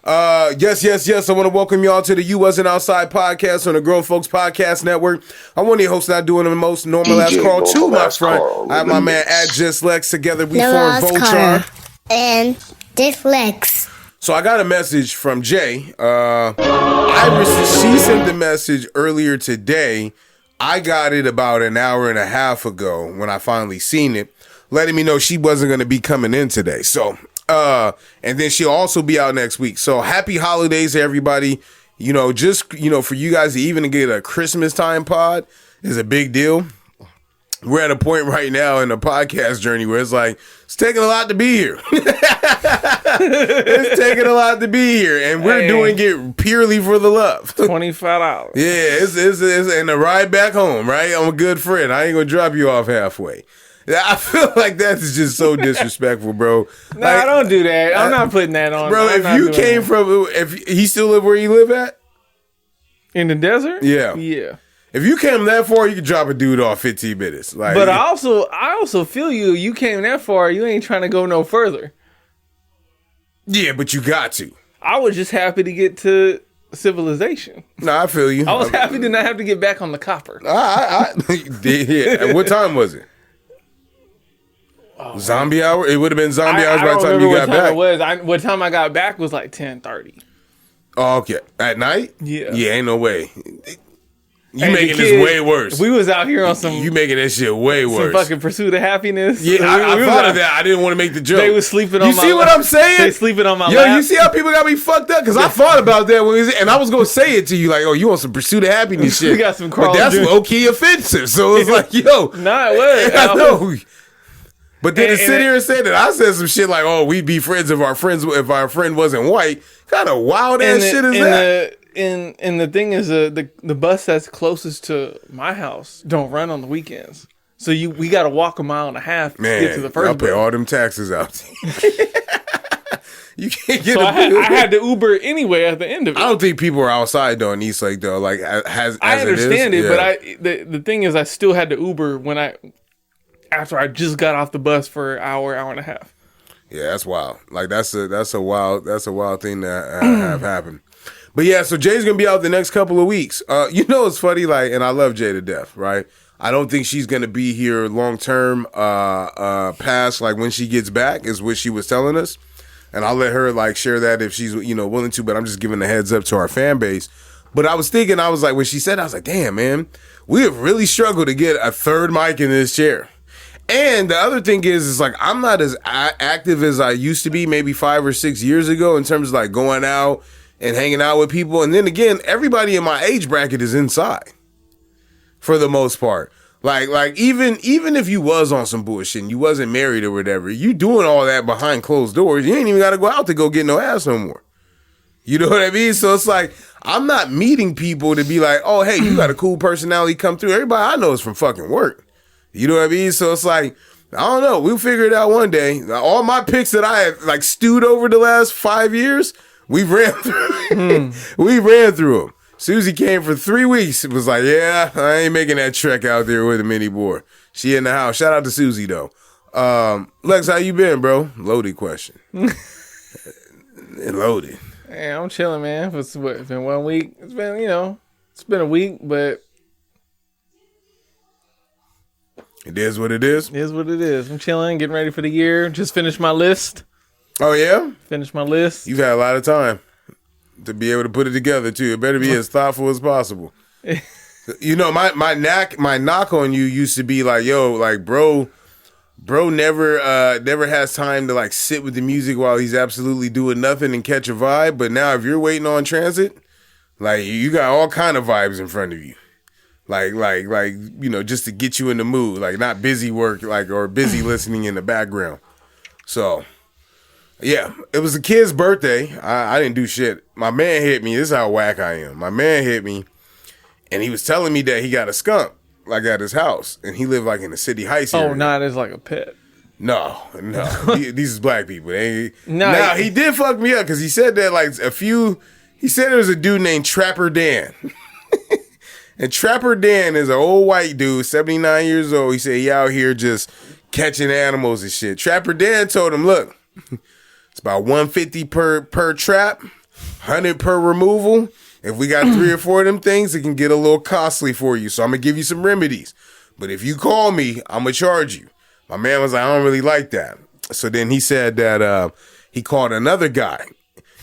Yes. I want to welcome y'all to the You Wasn't Outside podcast on the Grown Folks Podcast Network. I'm one of your hosts, not doing the most normal ass Carl to my front. I have my man at Just Lex. Together we form Voltron. And Just Lex. So I got a message from Jay. She sent the message earlier today. I got it about an hour and a half ago when I finally seen it, letting me know she wasn't going to be coming in today. So, and then she'll also be out next week. So happy holidays to everybody. You know, just, you know, for you guys to even get a Christmas time pod is a big deal. We're at a point right now in the podcast journey where it's like, it's taking a lot to be here. It's taking a lot to be here. And we're doing it purely for the love. $25. Yeah, it's and a ride back home, right? I'm a good friend. I ain't going to drop you off halfway. I feel like that's just so disrespectful, bro. No, I don't do that. I'm not putting that on. Bro, if you came from, if he still live where you live at? In the desert? Yeah. Yeah. If you came that far, you could drop a dude off 15 minutes. Like, but I also feel you. You came that far, you ain't trying to go no further. Yeah, but you got to. I was just happy to get to civilization. No, I feel you. I was happy to not have to get back on the copper. Yeah. And what time was it? Zombie hour? It would have been zombie hours by the time you got back. What time I got back was like 10:30. Oh, okay. At night? Yeah. Yeah, ain't no way. You making this way worse. We was out here on some. You making that shit way worse. Some fucking pursuit of happiness. Yeah, I thought of that. I didn't want to make the joke. They was sleeping on my. You see what I'm saying? They sleeping on my. Yo, you see how people got me fucked up? Because I thought about that and I was gonna say it to you like, oh, you want some pursuit of happiness shit? We got some Carl. But that's low key offensive. So it's like, yo, nah, it was. I know. But then to sit here and say that I said some shit like, oh, we'd be friends if our friend wasn't white. Kind of wild ass shit is that? And the thing is, the bus that's closest to my house don't run on the weekends, so we got to walk a mile and a half to get to the first. I'll pay all them taxes out. You can't get. So I had to Uber anyway at the end of it. I don't think people are outside though in Eastlake though. Like I understand it, but the thing is, I still had to Uber after I just got off the bus for an hour and a half. Yeah, that's wild. Like that's a wild thing that have happened. But yeah, so Jay's gonna be out the next couple of weeks. You know, it's funny, like, and I love Jay to death, right? I don't think she's gonna be here long term. Past like when she gets back is what she was telling us, and I'll let her like share that if she's willing to. But I'm just giving a heads up to our fan base. But I was thinking, I was like, when she said, I was like, damn, man, we have really struggled to get a third mic in this chair. And the other thing is like, I'm not as active as I used to be maybe 5 or 6 years ago in terms of like going out and hanging out with people. And then again, everybody in my age bracket is inside for the most part. Like even if you was on some bullshit and you wasn't married or whatever, you doing all that behind closed doors. You ain't even got to go out to go get no ass no more. You know what I mean? So it's like, I'm not meeting people to be like, oh, hey, you got a cool personality, come through. Everybody I know is from fucking work. You know what I mean? So it's like, I don't know. We'll figure it out one day. All my picks that I had like stewed over the last 5 years, we ran through. We ran through them. Susie came for 3 weeks. It was like, yeah, I ain't making that trek out there with him anymore. She in the house. Shout out to Susie though. Lex, how you been, bro? Loaded question. Loaded. Hey, I'm chilling, man. It's been 1 week. It's been, it's been a week, but it is what it is. It is what it is. I'm chilling, getting ready for the year. Just finished my list. Oh, yeah? Finished my list. You've had a lot of time to be able to put it together, too. It better be as thoughtful as possible. My knock on you used to be like, yo, like, bro never has time to, like, sit with the music while he's absolutely doing nothing and catch a vibe. But now if you're waiting on transit, like, you got all kind of vibes in front of you. Like, just to get you in the mood, like not busy work, like, or busy listening in the background. So, yeah, it was a kid's birthday. I didn't do shit. My man hit me. This is how whack I am. My man hit me, and he was telling me that he got a skunk, like at his house, and he lived like in the City Heights area. Oh, not as like a pet. No. These is black people. Now, he did fuck me up because he said that like he said there was a dude named Trapper Dan. And Trapper Dan is an old white dude, 79 years old. He said he out here just catching animals and shit. Trapper Dan told him, look, it's about $150 per trap. 100 per removal. If we got 3 or 4 of them things, it can get a little costly for you. So I'm gonna give you some remedies. But if you call me, I'm gonna charge you. My man was like, I don't really like that. So then he said that he called another guy.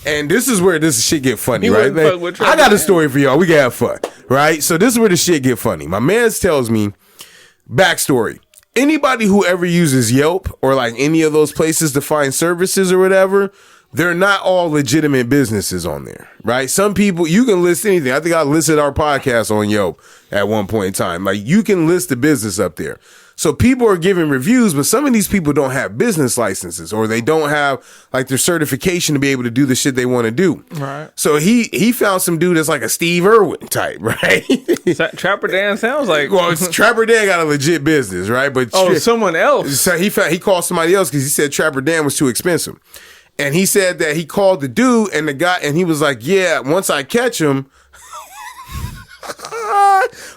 And this is where this shit get funny, right? I got a story for y'all. We can have fun, right? So this is where the shit get funny. My man tells me, backstory. Anybody who ever uses Yelp or like any of those places to find services or whatever, they're not all legitimate businesses on there, right? Some people, you can list anything. I think I listed our podcast on Yelp at one point in time. Like, you can list the business up there. So people are giving reviews, but some of these people don't have business licenses, or they don't have like their certification to be able to do the shit they want to do. Right. So he found some dude that's like a Steve Irwin type, right? Trapper Dan sounds like. Well, Trapper Dan got a legit business, right? But someone else. So he called somebody else because he said Trapper Dan was too expensive. And he said that he called the dude and the guy, and he was like, yeah, once I catch him,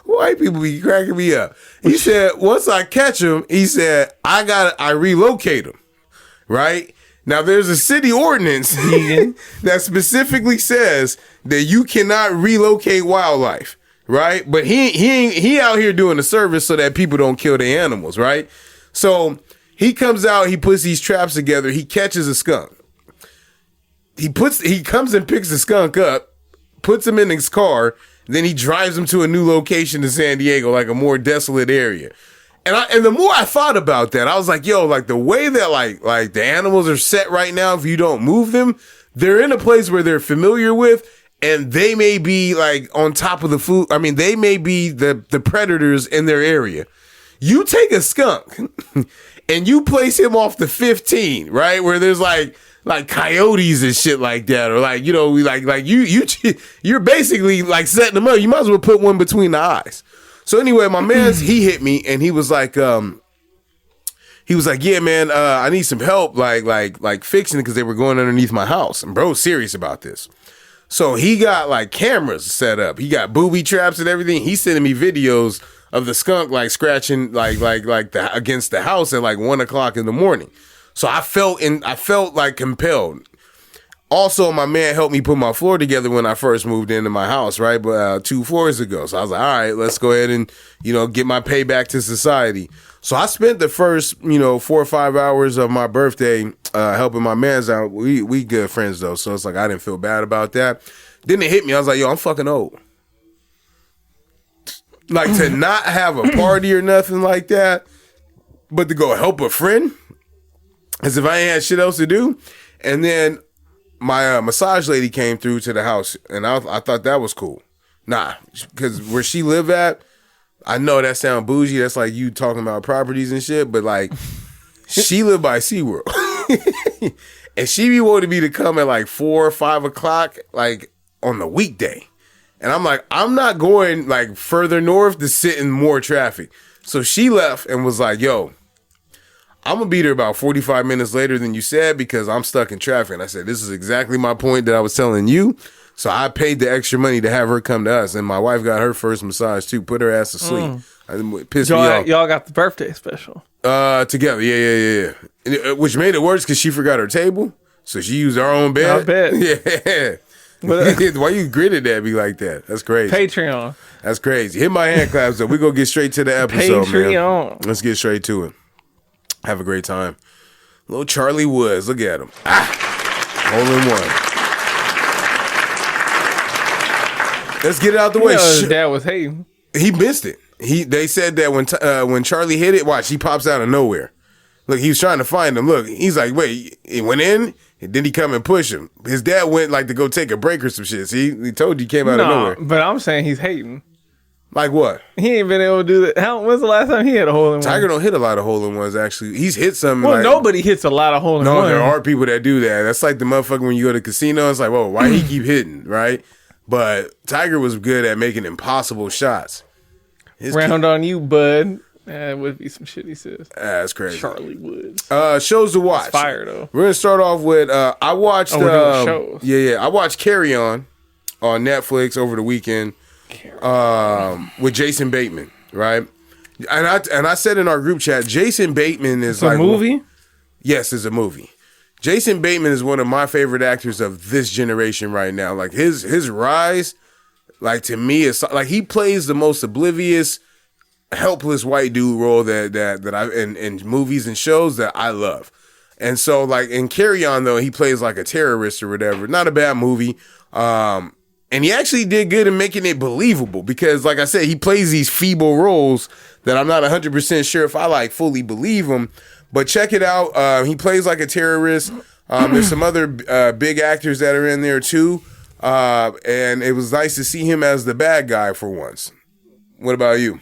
white people be cracking me up. He said, once I catch him, he said, I relocate him, right? Now, there's a city ordinance that specifically says that you cannot relocate wildlife, right? But he out here doing a service so that people don't kill the animals, right? So he comes out, he puts these traps together, he catches a skunk. He comes and picks the skunk up, puts him in his car, then he drives him to a new location in San Diego, like a more desolate area. And the more I thought about that, I was like, yo, like the way that like the animals are set right now, if you don't move them, they're in a place where they're familiar with, and they may be like on top of the food. I mean, they may be the predators in their area. You take a skunk and you place him off the 15, right? Where there's like coyotes and shit like that, or like, you know, you're basically like setting them up. You might as well put one between the eyes. So anyway, my man's he hit me and he was like, yeah, man, I need some help, like fixing it because they were going underneath my house. And bro's serious about this. So he got like cameras set up. He got booby traps and everything. He's sending me videos of the skunk like scratching like against the house at like 1:00 in the morning. So I felt like compelled. Also, my man helped me put my floor together when I first moved into my house, right? But 2 floors ago. So I was like, all right, let's go ahead and, you know, get my payback to society. So I spent the first, 4 or 5 hours of my birthday helping my mans out. We good friends, though. So it's like I didn't feel bad about that. Then it hit me. I was like, yo, I'm fucking old. Like, to not have a party or nothing like that, but to go help a friend, as if I ain't had shit else to do. And then my massage lady came through to the house, and I thought that was cool. Nah, because where she live at, I know that sound bougie. That's like you talking about properties and shit, but like, she live by SeaWorld. And she be wanting me to come at like 4 or 5 o'clock, like on the weekday. And I'm like, I'm not going like further north to sit in more traffic. So she left and was like, yo, I'm going to be there about 45 minutes later than you said because I'm stuck in traffic. And I said, this is exactly my point that I was telling you. So I paid the extra money to have her come to us. And my wife got her first massage too. Put her ass to sleep. Pissed me off. Y'all got the birthday special. Together. Yeah. Which made it worse because she forgot her table. So she used her own bed. I bet. Yeah. Why you gritted at me like that? That's crazy. Patreon. That's crazy. Hit my hand claps up. We're going to get straight to the episode, Patreon. man. Let's get straight to it. Have a great time. Little Charlie Woods. Look at him. Hole in one. Let's get it out the way. His dad was hating. He missed it. They said that when Charlie hit it, watch, he pops out of nowhere. Look, he was trying to find him. Look, he's like, wait, it went in? And then he come and push him. His dad went like to go take a break or some shit. See, he told you he came out of nowhere. But I'm saying he's hating. Like what? He ain't been able to do that. When's the last time he hit a hole in one? Tiger don't hit a lot of hole in ones, actually. He's hit some. Well, nobody hits a lot of hole in one. No, there are people that do that. That's like the motherfucker when you go to the casino. It's like, whoa, why he keep hitting, right? But Tiger was good at making impossible shots. Round on you, bud. It would be some shit he says. That's crazy. Charlie Woods. Shows to watch. It's fire, though. We're going to start off with, I watched, we're doing shows. Yeah. I watched Carry On Netflix over the weekend with Jason Bateman, right? And I said in our group chat, Jason Bateman is it's like a movie? Yes, it's a movie. Jason Bateman is one of my favorite actors of this generation right now. Like his rise, like to me, is like he plays the most oblivious, helpless white dude role that I in movies and shows that I love. And so like in Carry On though, he plays like a terrorist or whatever. Not a bad movie. And he actually did good in making it believable because like I said, he plays these feeble roles that I'm not 100% sure if I like fully believe him. But check it out. He plays like a terrorist. There's some other big actors that are in there too. And it was nice to see him as the bad guy for once. What about you?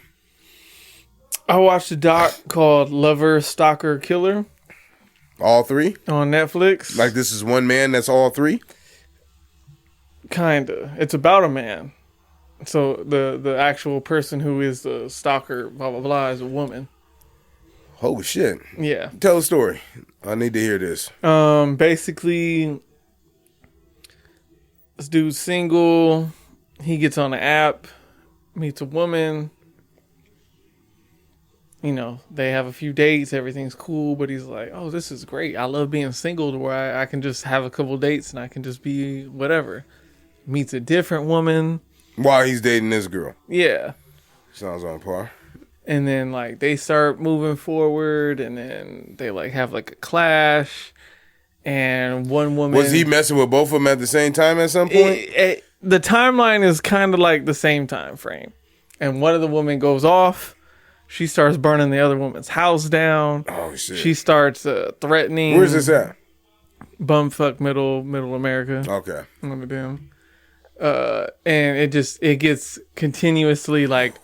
I watched a doc called Lover, Stalker, Killer. All three? On Netflix. Like this is one man that's all three? Kinda. It's about a man. So the actual person who is the stalker, blah, blah, blah, is a woman. Holy shit. Yeah. Tell a story. I need to hear this. Basically, this dude's single. He gets on an app, meets a woman. You know, they have a few dates. Everything's cool. But he's like, oh, this is great. I love being single to where I can just have a couple dates and I can just be whatever. Meets a different woman. While he's dating this girl. Yeah. Sounds on par. And then like they start moving forward and then they like have like a clash and one woman. Was he messing with both of them at the same time at some point? The timeline is kind of like the same time frame. And one of the women goes off. She starts burning the other woman's house down. Oh shit. She starts threatening. Where's this at? Bumfuck middle America. Okay. One of them. And it gets continuously like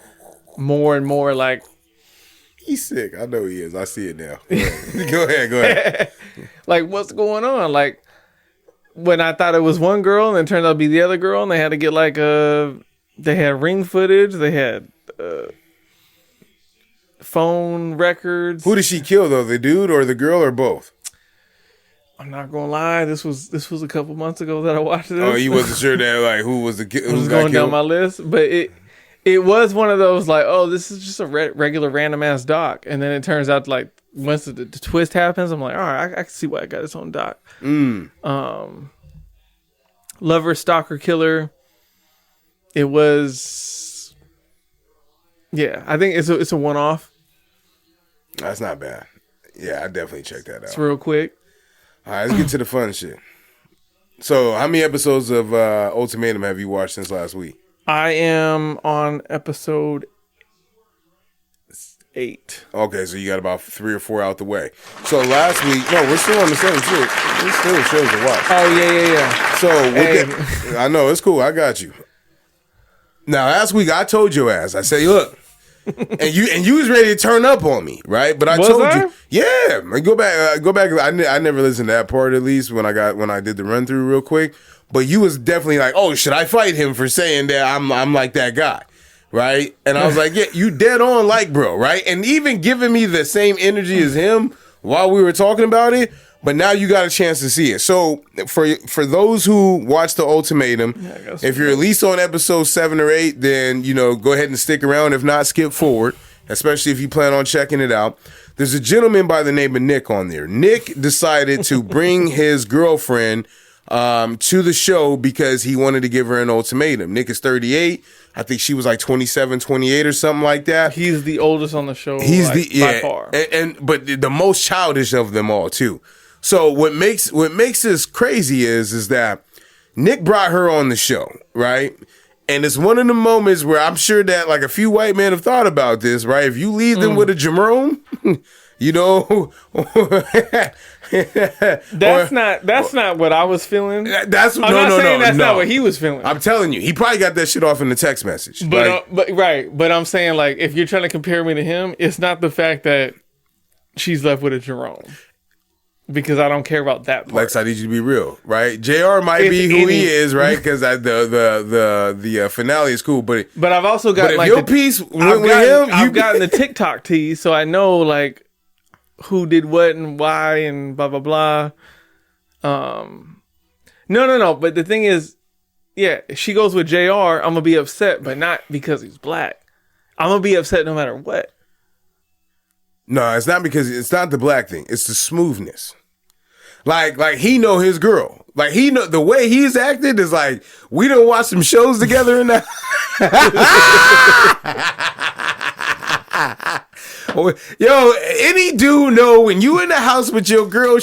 more and more like he's sick. I know he is. I see it now. Go ahead. Like what's going on? Like when I thought it was one girl and it turned out to be the other girl and they had to get like they had ring footage, they had phone records. Who did she kill though? The dude or the girl or both? I'm not gonna lie. This was a couple months ago that I watched this. Oh, you wasn't sure that like who was the I was going down my list, but it was one of those like, oh, this is just a regular random ass doc, and then it turns out like once the twist happens, I'm like, all right, I can see why I got its own doc. Lover, Stalker, Killer. It was, yeah, I think it's a one off. That's not bad. Yeah, I definitely check that out. It's real quick. All right, let's get to the fun shit. So, how many episodes of Ultimatum have you watched since last week? I am on episode 8. Okay, so you got about 3 or 4 out the way. So last week, no, we're still on the same shit. There's still shows to watch. Oh yeah. So I know it's cool. I got you. Now last week I told your ass. I said, look, and you was ready to turn up on me, right? But I told you, yeah. Go back. I never listened to that part at least when I did the run through real quick. But you was definitely like, oh, should I fight him for saying that I'm like that guy, right? And I was like, yeah, you dead on like bro, right? And even giving me the same energy as him while we were talking about it. But now you got a chance to see it. So for those who watch the Ultimatum, if you're at least on episode 7 or 8, then go ahead and stick around. If not, skip forward. Especially if you plan on checking it out. There's a gentleman by the name of Nick on there. Nick decided to bring his girlfriend to the show because he wanted to give her an ultimatum. Nick is 38. I think she was like 27, 28 or something like that. He's the oldest on the show. By far. But the most childish of them all too. So what makes this crazy is that Nick brought her on the show, right? And it's one of the moments where I'm sure that like a few white men have thought about this, right? If you leave them with a Jerome, that's not what I was feeling. That's not what he was feeling. I'm telling you, he probably got that shit off in the text message. But I'm saying like if you're trying to compare me to him, it's not the fact that she's left with a Jerome. Because I don't care about that part. Lex, I need you to be real, right? JR might be who he is, right? Because the finale is cool, but I've also got like your piece with him. I've gotten the TikTok tease, so I know like who did what and why and blah blah blah. No. But the thing is, yeah, if she goes with JR, I'm gonna be upset, but not because he's black. I'm gonna be upset no matter what. No, it's not because it's not the black thing. It's the smoothness. Like he know his girl. Like he know the way he's acted is like we done watch some shows together in that. Yo, any dude know when you in the house with your girl,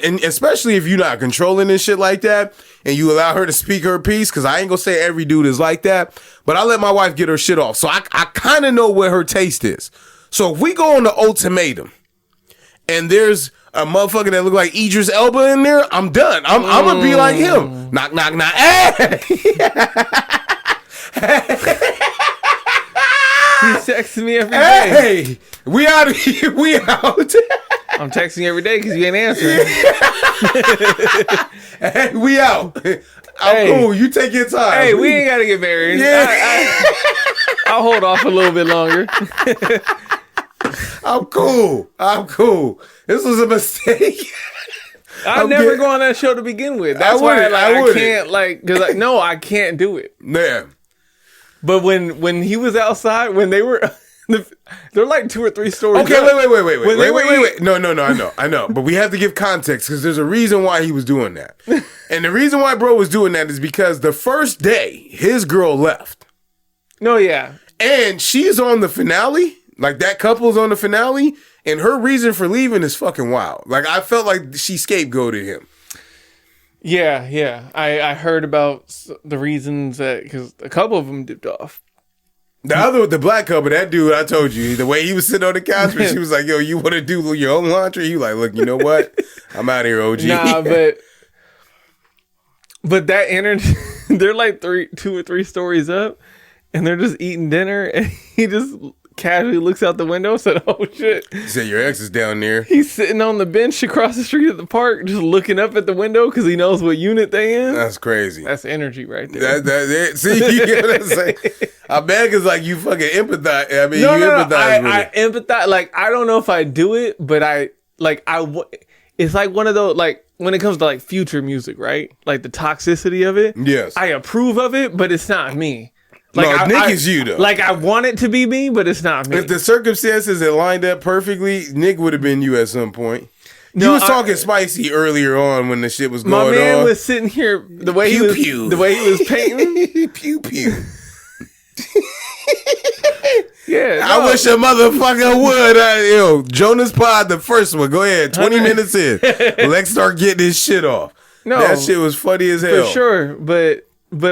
and especially if you're not controlling and shit like that, and you allow her to speak her piece, because I ain't gonna say every dude is like that, but I let my wife get her shit off. So I kind of know where her taste is. So if we go on the ultimatum, and there's a motherfucker that look like Idris Elba in there, I'm done. I'm gonna be like him. Knock, knock, knock. Hey! He's texting me every day. Hey, we out of here. We out. I'm texting you every day because you ain't answering. Hey, we out. I'm cool. You take your time. Hey, we ain't got to get married. Yeah. I'll hold off a little bit longer. I'm cool. This was a mistake. I'd never go on that show to begin with. That's why I can't, because I can't do it. Yeah. But when he was outside, when they were, they're like 2 or 3 stories. Okay, up. wait. No, I know. But we have to give context because there's a reason why he was doing that. And the reason why bro was doing that is because the first day his girl left. No, yeah. And she's on the finale. Like that couple's on the finale. And her reason for leaving is fucking wild. Like I felt like she scapegoated him. Yeah. I heard about the reasons that, because a couple of them dipped off. The black couple, that dude, I told you, the way he was sitting on the couch, when she was like, yo, you want to do your own laundry? You like, look, you know what? I'm out of here, OG. Nah, but that energy, they're like 2 or 3 stories up, and they're just eating dinner, and he just casually looks out the window and said, oh shit. He said, your ex is down there. He's sitting on the bench across the street at the park, just looking up at the window because he knows what unit they in. That's crazy. That's energy right there. See, you get what I'm saying? I bet it's like you fucking empathize. I mean, empathize with I empathize. Like, I don't know if I do it, but it's like one of those, like, when it comes to like future music, right? Like the toxicity of it. Yes. I approve of it, but it's not me. Like, no, Nick is you though. Like I want it to be me, but it's not me. If the circumstances had lined up perfectly, Nick would have been you at some point. You was talking spicy earlier on when the shit was going on. My man was sitting here the way he was painting. Pew pew. Yeah, I wish a motherfucker would. Jonas Pod, the first one. Go ahead. 20 minutes in. Let's start getting this shit off. No, that shit was funny as hell. For sure. But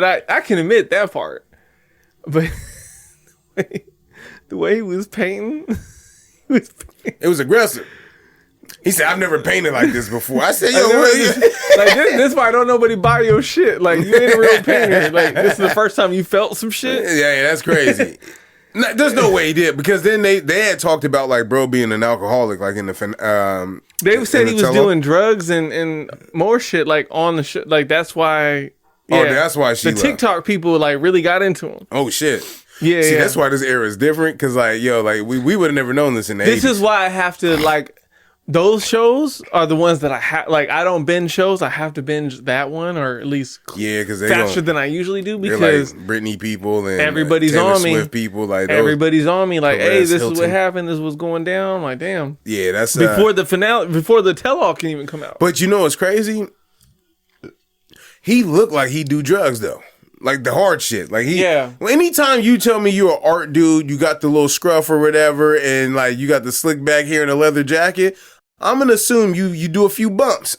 I can admit that part. But the way he was painting, it was aggressive. He said, I've never painted like this before. I said, yo, this is why I don't nobody buy your shit. Like, you ain't a real painter. Like, this is the first time you felt some shit. Yeah, that's crazy. No, there's no way he did, because then they had talked about like bro being an alcoholic, like in the they said he was doing drugs and more shit like on the shit. Like that's why. Yeah, that's why she the TikTok people like really got into him. Oh shit. Yeah, see, that's why this era is different, because like we would have never known this in the 80s. This is why I have to like. Those shows are the ones that I have. Like, I don't binge shows. I have to binge that one, or at least because faster than I usually do, because like Britney people and everybody's Taylor on me. Swift people, like everybody's on me. Like, hey, this Hilton. is what happened. This was going down. I'm like, damn. Yeah, that's before the finale, before the tell-all can even come out. But you know what's crazy? He looked like he do drugs though. Like the hard shit. Like anytime you tell me you're an art dude, you got the little scruff or whatever, and like you got the slick back hair and a leather jacket, I'm gonna assume you do a few bumps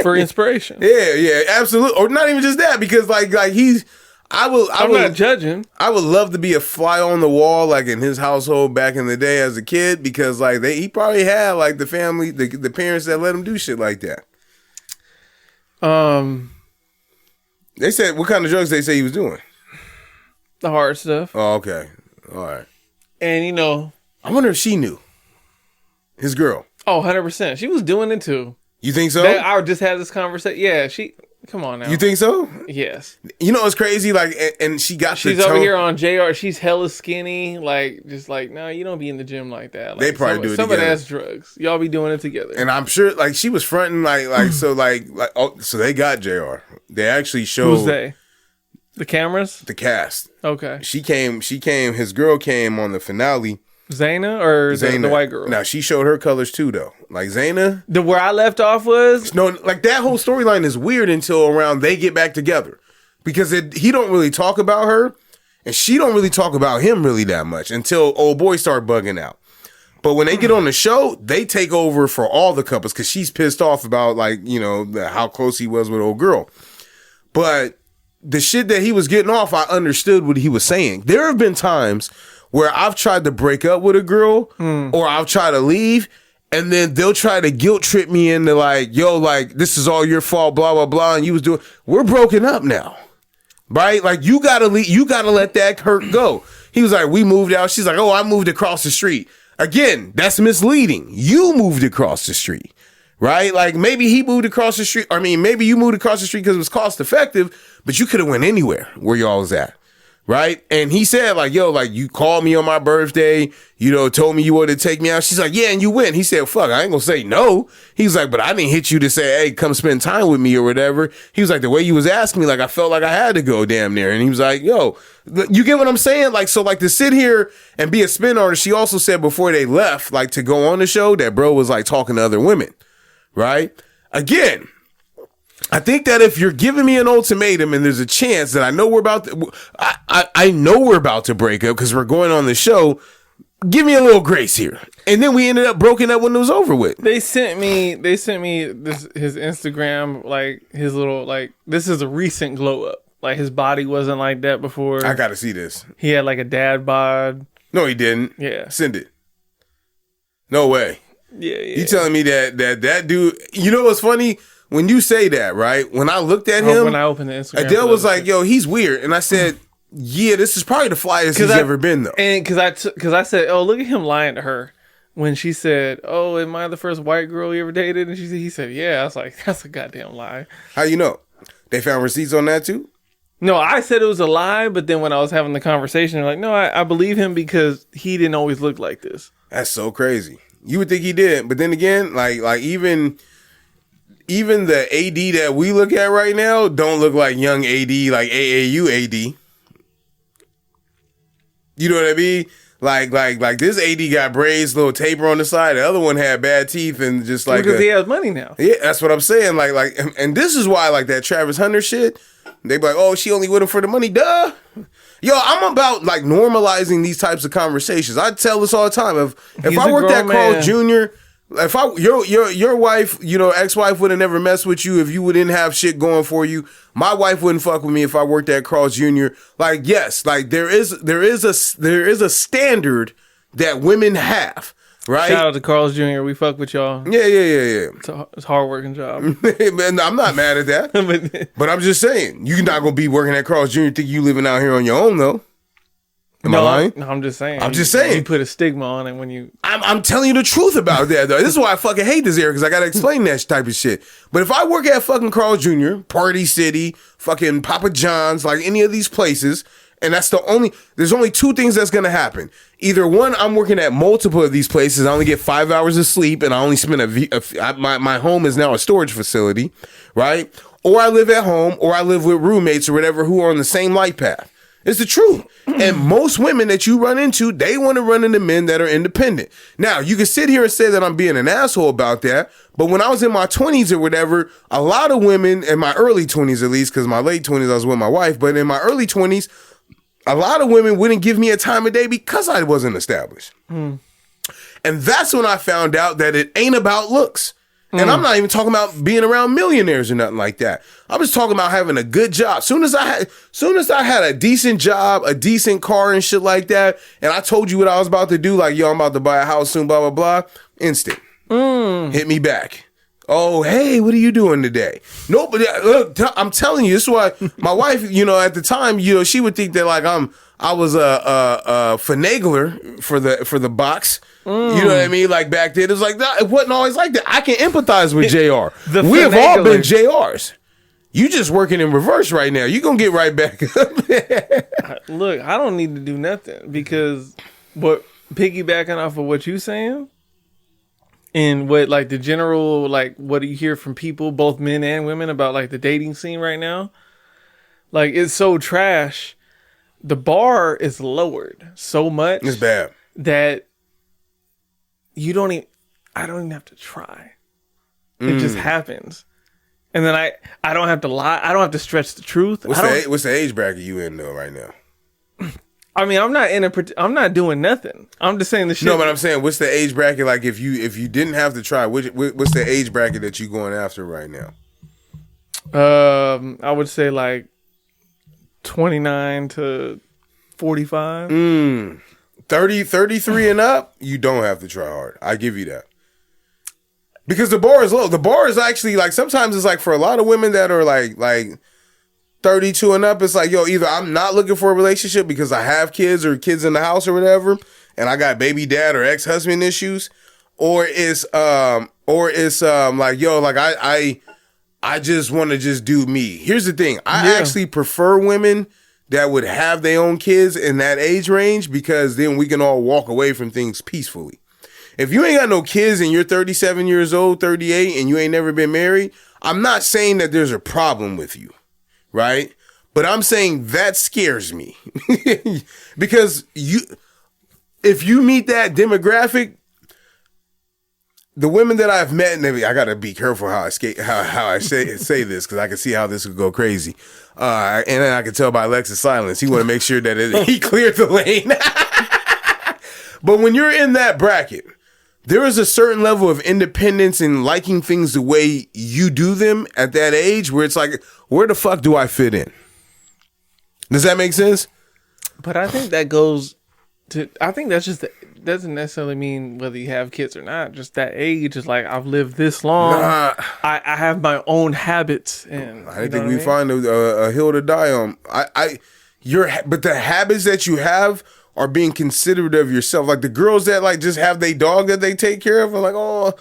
for inspiration. Yeah, absolutely. Or not even just that, because like he's. I'm not judging. I would love to be a fly on the wall, like in his household back in the day as a kid, because like he probably had like the family, the parents that let him do shit like that. They said, what kind of drugs they say he was doing? The hard stuff. Oh, okay. All right. And I wonder if she knew. His girl. Oh, 100%. She was doing it too. You think so? I just had this conversation. Yeah, come on now. You think so? Yes. You know what's crazy? Like, and she's over here on JR. She's hella skinny. Like, just like, no, you don't be in the gym like that. Like, they probably do it some together. of that's drugs. Y'all be doing it together. And I'm sure, like, she was fronting, so they got JR. They actually showed. Who's they? The cameras? The cast. Okay. She came. His girl came on the finale, Zaina or the white girl? Now she showed her colors too, though. Like Zaina, Where I left off was no, like that whole storyline is weird until around they get back together, because he don't really talk about her, and she don't really talk about him really that much until old boy start bugging out. But when they get on the show, they take over for all the couples because she's pissed off about how close he was with old girl. But the shit that he was getting off, I understood what he was saying. There have been times where I've tried to break up with a girl or I've tried to leave, and then they'll try to guilt trip me into like, yo, like, this is all your fault, blah, blah, blah. And you was doing, we're broken up now, right? Like, you gotta leave, you gotta let that hurt go. He was like, we moved out. She's like, oh, I moved across the street. Again, that's misleading. You moved across the street, right? Like, maybe he moved across the street. I mean, maybe you moved across the street because it was cost effective, but you could have went anywhere where y'all was at. Right. And he said, like, yo, like, you called me on my birthday, told me you wanted to take me out. She's like, yeah, and you went. He said, fuck, I ain't gonna say no. He was like, but I didn't hit you to say, hey, come spend time with me or whatever. He was like, the way you was asking me, like, I felt like I had to go damn near. And he was like, yo, you get what I'm saying? Like, so like to sit here and be a spin artist, she also said before they left, like, to go on the show, that bro was like talking to other women. Right. Again, I think that if you're giving me an ultimatum and there's a chance that I know we're about to, I know we're about to break up because we're going on the show, give me a little grace here. And then we ended up broken up when it was over with. They sent me his Instagram, like his little, like, this is a recent glow up. Like, his body wasn't like that before. I gotta see this. He had like a dad bod. No, he didn't. Yeah. Send it. No way. Yeah. You telling me that dude, you know what's funny? When you say that, right? When I looked at him, when I opened the Instagram, Adele was like, "Yo, he's weird," and I said, "Yeah, this is probably the flyest he's ever been, though." And because I said, "Oh, look at him lying to her," when she said, "Oh, am I the first white girl you ever dated?" And he said, "Yeah." I was like, "That's a goddamn lie." How you know? They found receipts on that too? No, I said it was a lie, but then when I was having the conversation, they're like, "No, I believe him because he didn't always look like this." That's so crazy. You would think he did, but then again, like even the AD that we look at right now don't look like young AD, like AAU AD. You know what I mean? Like this AD got braids, little taper on the side. The other one had bad teeth and just like because he has money now. Yeah, that's what I'm saying. Like, and this is why like that Travis Hunter shit. They be like, oh, she only with him for the money. Duh. Yo, I'm about like normalizing these types of conversations. I tell this all the time. If I worked at Carl Jr., if your wife, ex-wife would have never messed with you if you wouldn't have shit going for you. My wife wouldn't fuck with me if I worked at Carl Jr. Like, yes, like there is a standard that women have, right? Shout out to Carl's Jr. We fuck with y'all. Yeah. It's a hard working job. Man, I'm not mad at that, but I'm just saying you're not gonna be working at Carl Jr. Think you living out here on your own though. Am I lying? No, I'm just saying. You put a stigma on it when you. I'm telling you the truth about that, though. This is why I fucking hate this era, because I got to explain that type of shit. But if I work at fucking Carl Jr., Party City, fucking Papa John's, like any of these places, and there's only two things that's going to happen. Either one, I'm working at multiple of these places. I only get 5 hours of sleep, and I only spend my home is now a storage facility, right? Or I live at home, or I live with roommates or whatever who are on the same life path. It's the truth. And most women that you run into, they want to run into men that are independent. Now, you can sit here and say that I'm being an asshole about that, but when I was in my 20s or whatever, a lot of women, in my early 20s at least, because my late 20s I was with my wife, but in my early 20s, a lot of women wouldn't give me a time of day because I wasn't established. And that's when I found out that it ain't about looks. And I'm not even talking about being around millionaires or nothing like that. I'm just talking about having a good job. Soon as I had a decent job, a decent car and shit like that, and I told you what I was about to do, like, yo, I'm about to buy a house soon, blah, blah, blah, instant. Hit me back. Oh, hey, what are you doing today? Nope, but look, I'm telling you, this is why my wife, at the time, she would think that like I was a finagler for the box. You know what I mean? Like back then, it was like it wasn't always like that. I can empathize with JR. We have all been JRs. You just working in reverse right now. You gonna get right back up. Look, I don't need to do nothing because piggybacking off of what you saying and what like the general like what do you hear from people, both men and women, about like the dating scene right now? Like it's so trash. The bar is lowered so much. It's bad. That I don't even have to try. It just happens. And then I don't have to lie. I don't have to stretch the truth. What's the age bracket you in though right now? I mean, I'm not doing nothing. I'm just saying the shit. No, but I'm saying, what's the age bracket? Like, if you didn't have to try, what's the age bracket that you going after right now? I would say like 29 to 45. 33 and up, you don't have to try hard. I give you that. Because the bar is low. The bar is actually like, sometimes it's like for a lot of women that are like 32 and up, it's like, yo, either I'm not looking for a relationship because I have kids or kids in the house or whatever, and I got baby dad or ex-husband issues, or it's like, yo, like I just want to just do me. Here's the thing. I actually prefer women that would have their own kids in that age range, because then we can all walk away from things peacefully. If you ain't got no kids and you're 37 years old, 38, and you ain't never been married, I'm not saying that there's a problem with you, right? But I'm saying that scares me. Because if you meet that demographic, the women that I've met, and I gotta be careful how I say this, because I can see how this could go crazy. And then I can tell by Alexis' silence, he want to make sure that he cleared the lane. But when you're in that bracket, there is a certain level of independence in liking things the way you do them at that age, where it's like, where the fuck do I fit in? Does that make sense? But I think that goes to, I think that's just, doesn't necessarily mean whether you have kids or not. Just that age is like, I've lived this long. I have my own habits. And I think we find a hill to die on. But the habits that you have are being considerate of yourself. Like the girls that like just have their dog that they take care of, I'm like, oh,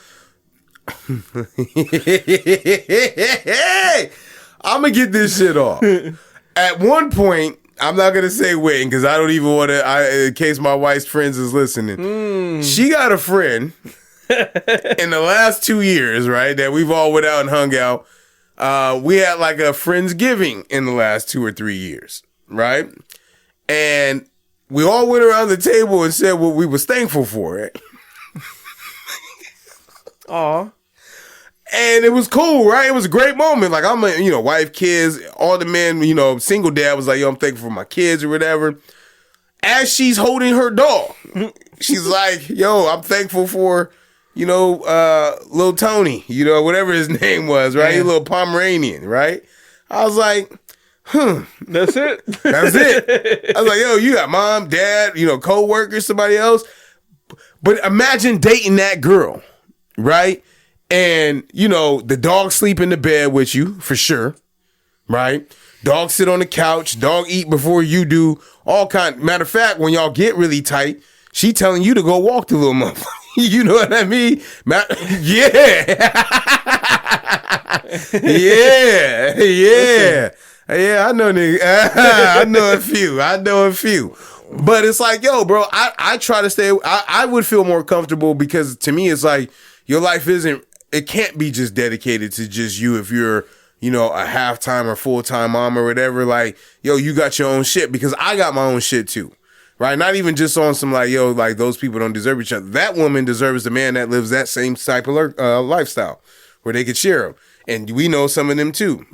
I'm gonna get this shit off. At one point, I'm not gonna say when, because I don't even want to. In case my wife's friends is listening, she got a friend in the last 2 years, right? That we've all went out and hung out. We had like a Friendsgiving in the last 2 or 3 years, right? And we all went around the table and said what we was thankful for, right? Aw. And it was cool, right? It was a great moment. Like, I'm a, wife, kids, all the men, single dad was like, yo, I'm thankful for my kids or whatever. As she's holding her dog, she's like, yo, I'm thankful for, little Tony, whatever his name was, right? Yeah. Little Pomeranian, right? I was like, That's it. That's it. I was like, yo, you got mom, dad, co-workers, somebody else. But imagine dating that girl, right? And, the dog sleep in the bed with you, for sure, right? Dog sit on the couch, dog eat before you do, all kind. Matter of fact, when y'all get really tight, she telling you to go walk the little motherfucker. You know what I mean? Yeah. Yeah, I know niggas. I know a few. But it's like, yo, bro, I try to stay. I would feel more comfortable, because to me, it's like your life it can't be just dedicated to just you if you're, a half-time or full-time mom or whatever. Like, yo, you got your own shit, because I got my own shit too. Right? Not even just on some like, yo, like those people don't deserve each other. That woman deserves the man that lives that same type of lifestyle where they could share them. And we know some of them too.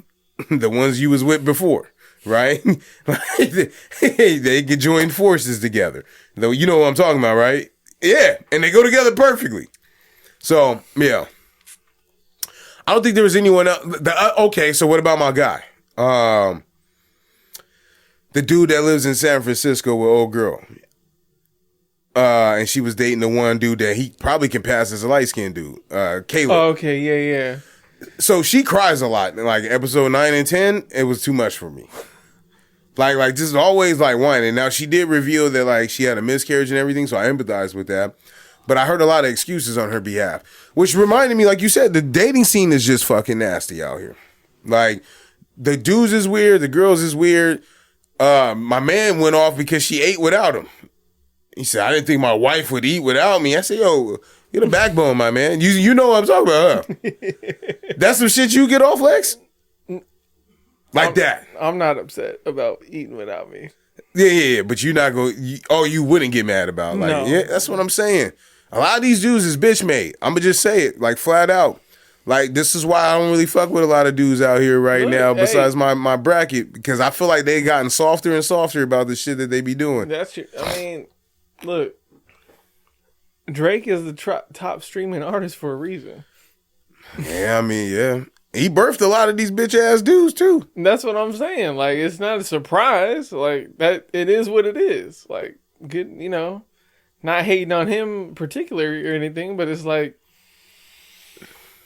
The ones you was with before, right? They could join forces together. Though, you know what I'm talking about, right? Yeah. And they go together perfectly. So, yeah. I don't think there was anyone else. Okay, so what about my guy? The dude that lives in San Francisco with old girl. And she was dating the one dude that he probably can pass as a light-skinned dude. Caleb. Oh, okay, yeah. So she cries a lot. Like episode 9 and 10, it was too much for me. Like just always like whining. Now she did reveal that like she had a miscarriage and everything, so I empathize with that. But I heard a lot of excuses on her behalf, which reminded me, like you said, the dating scene is just fucking nasty out here. Like the dudes is weird, the girls is weird. My man went off because she ate without him. He said, I didn't think my wife would eat without me. I said, yo, you're the backbone, my man. You know what I'm talking about, huh? That's some shit you get off, Lex? Like that. I'm not upset about eating without me. Yeah. But you're not going, you wouldn't get mad about. Like, no. Yeah, that's what I'm saying. A lot of these dudes is bitch made. I'm gonna just say it, like, flat out. Like, this is why I don't really fuck with a lot of dudes out here right now, besides my bracket, because I feel like they gotten softer and softer about the shit that they be doing. That's true. I mean, look, Drake is the top streaming artist for a reason. Yeah, I mean, yeah. He birthed a lot of these bitch ass dudes too. That's what I'm saying. Like, it's not a surprise. Like, that, it is what it is. Like, good, you know, not hating on him particularly or anything, but it's like,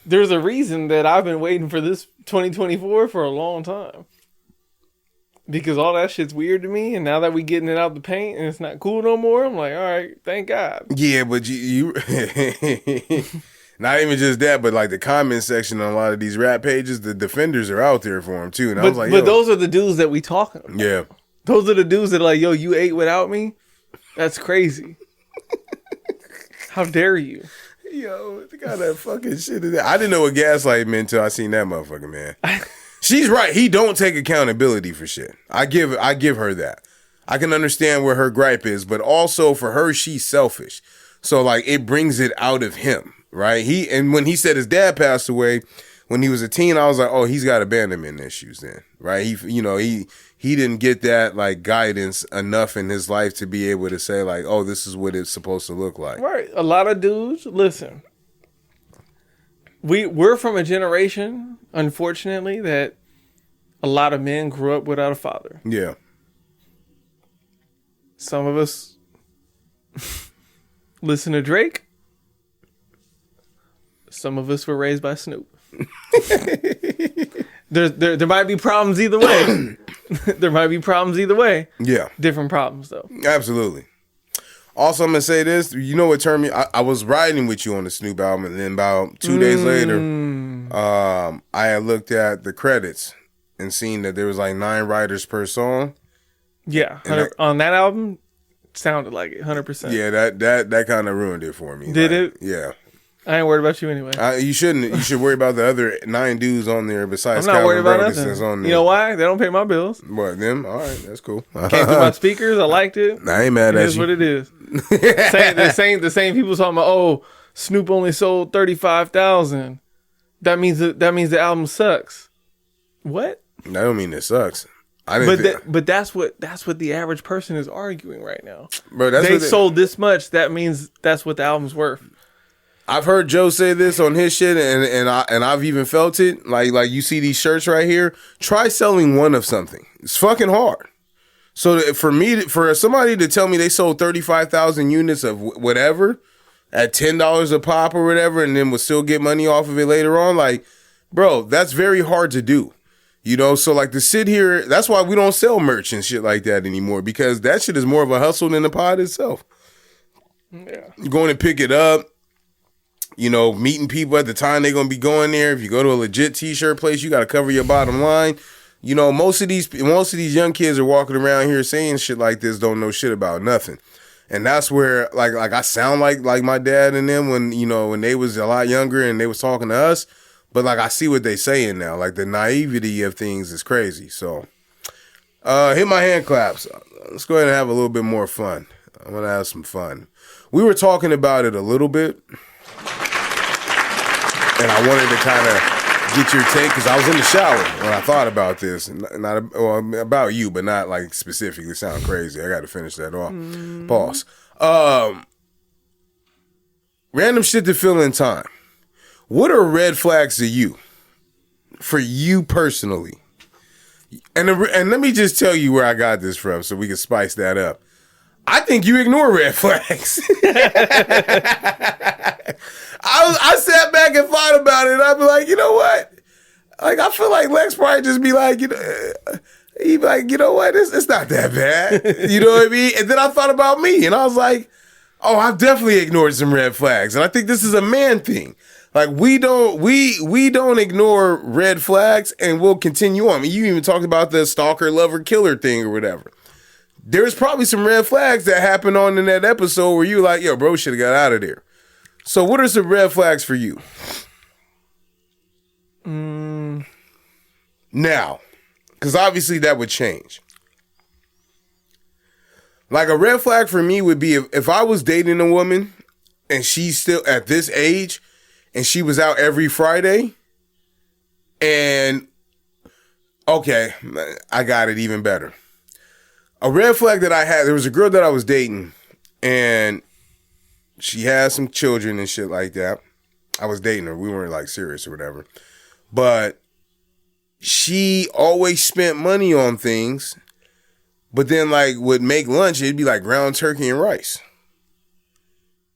there's a reason that I've been waiting for this 2024 for a long time. Because all that shit's weird to me, and now that we getting it out the paint and it's not cool no more, I'm like, all right, thank God. Yeah, but you not even just that, but like the comment section on a lot of these rap pages, the defenders are out there for him too. And I was like, but those are the dudes that we talking about. Yeah. Those are the dudes that are like, yo, you ate without me? That's crazy. How dare you? Yo, the guy that fucking shit is that. I didn't know what gaslight meant until I seen that motherfucker, man. She's right. He don't take accountability for shit. I give her that. I can understand where her gripe is, but also for her, she's selfish. So like it brings it out of him, right? And when he said his dad passed away when he was a teen, I was like, oh, he's got abandonment issues then, right? He didn't get that like guidance enough in his life to be able to say like, oh, this is what it's supposed to look like. Right. A lot of dudes, listen, we're from a generation, unfortunately, that a lot of men grew up without a father. Yeah. Some of us listen to Drake. Some of us were raised by Snoop. There might be problems either way. There might be problems either way. Yeah. Different problems, though. Absolutely. Also, I'm going to say this. You know what turned me? I was riding with you on the Snoop album, and then about 2 days later, I had looked at the credits and seen that there was like 9 writers per song. Yeah. On that album, sounded like it, 100%. Yeah, that kind of ruined it for me. Did it? Yeah. I ain't worried about you anyway. You shouldn't. You should worry about the other 9 dudes on there besides I'm not Calvin worried about Ferguson's nothing. on there. You know why? They don't pay my bills. What, them? All right, that's cool. Came through my speakers. I liked it. I ain't mad It at is you. what it is. The same people talking about, oh, Snoop only sold 35,000. That means the album sucks. What? That don't mean it sucks. I didn't. But that's what the average person is arguing right now. Bro, that's they sold this much. That means that's what the album's worth. I've heard Joe say this on his shit, and I've even felt it. Like you see these shirts right here. Try selling one of something. It's fucking hard. So for somebody to tell me they sold 35,000 units of whatever at $10 a pop or whatever, and then will still get money off of it later on, like, bro, that's very hard to do. You know, so like to sit here, that's why we don't sell merch and shit like that anymore, because that shit is more of a hustle than the pod itself. Yeah. You're going to pick it up. You know, meeting people at the time they're going to be going there. If you go to a legit t-shirt place, you got to cover your bottom line. You know, most of these young kids are walking around here saying shit like this, don't know shit about nothing. And that's where like I sound like my dad and them when they was a lot younger and they was talking to us. But like I see what they saying now. Like the naivety of things is crazy. So hit my hand claps. Let's go ahead and have a little bit more fun. I want to have some fun. We were talking about it a little bit. And I wanted to kind of get your take because I was in the shower when I thought about this, not about you, but not like specifically. Sound crazy. I got to finish that off. Pause. Random shit to fill in time. What are red flags to you? For you personally, and let me just tell you where I got this from, so we can spice that up. I think you ignore red flags. I sat back and thought about it, and I'd be like, you know what? Like, I feel like Lex probably just be like, he'd be like, you know what? It's not that bad. You know what I mean? And then I thought about me, and I was like, oh, I've definitely ignored some red flags. And I think this is a man thing. Like, we don't ignore red flags, and we'll continue on. I mean, you even talked about the stalker, lover, killer thing or whatever. There's probably some red flags that happened on in that episode where you like, yo, bro, should have got out of there. So what are some red flags for you? Now, because obviously that would change. Like a red flag for me would be if I was dating a woman and she's still at this age, and she was out every Friday, and okay, I got it even better. A red flag that I had, there was a girl that I was dating, and she had some children and shit like that. I was dating her. We weren't like serious or whatever. But she always spent money on things, but then like would make lunch, it'd be like ground turkey and rice.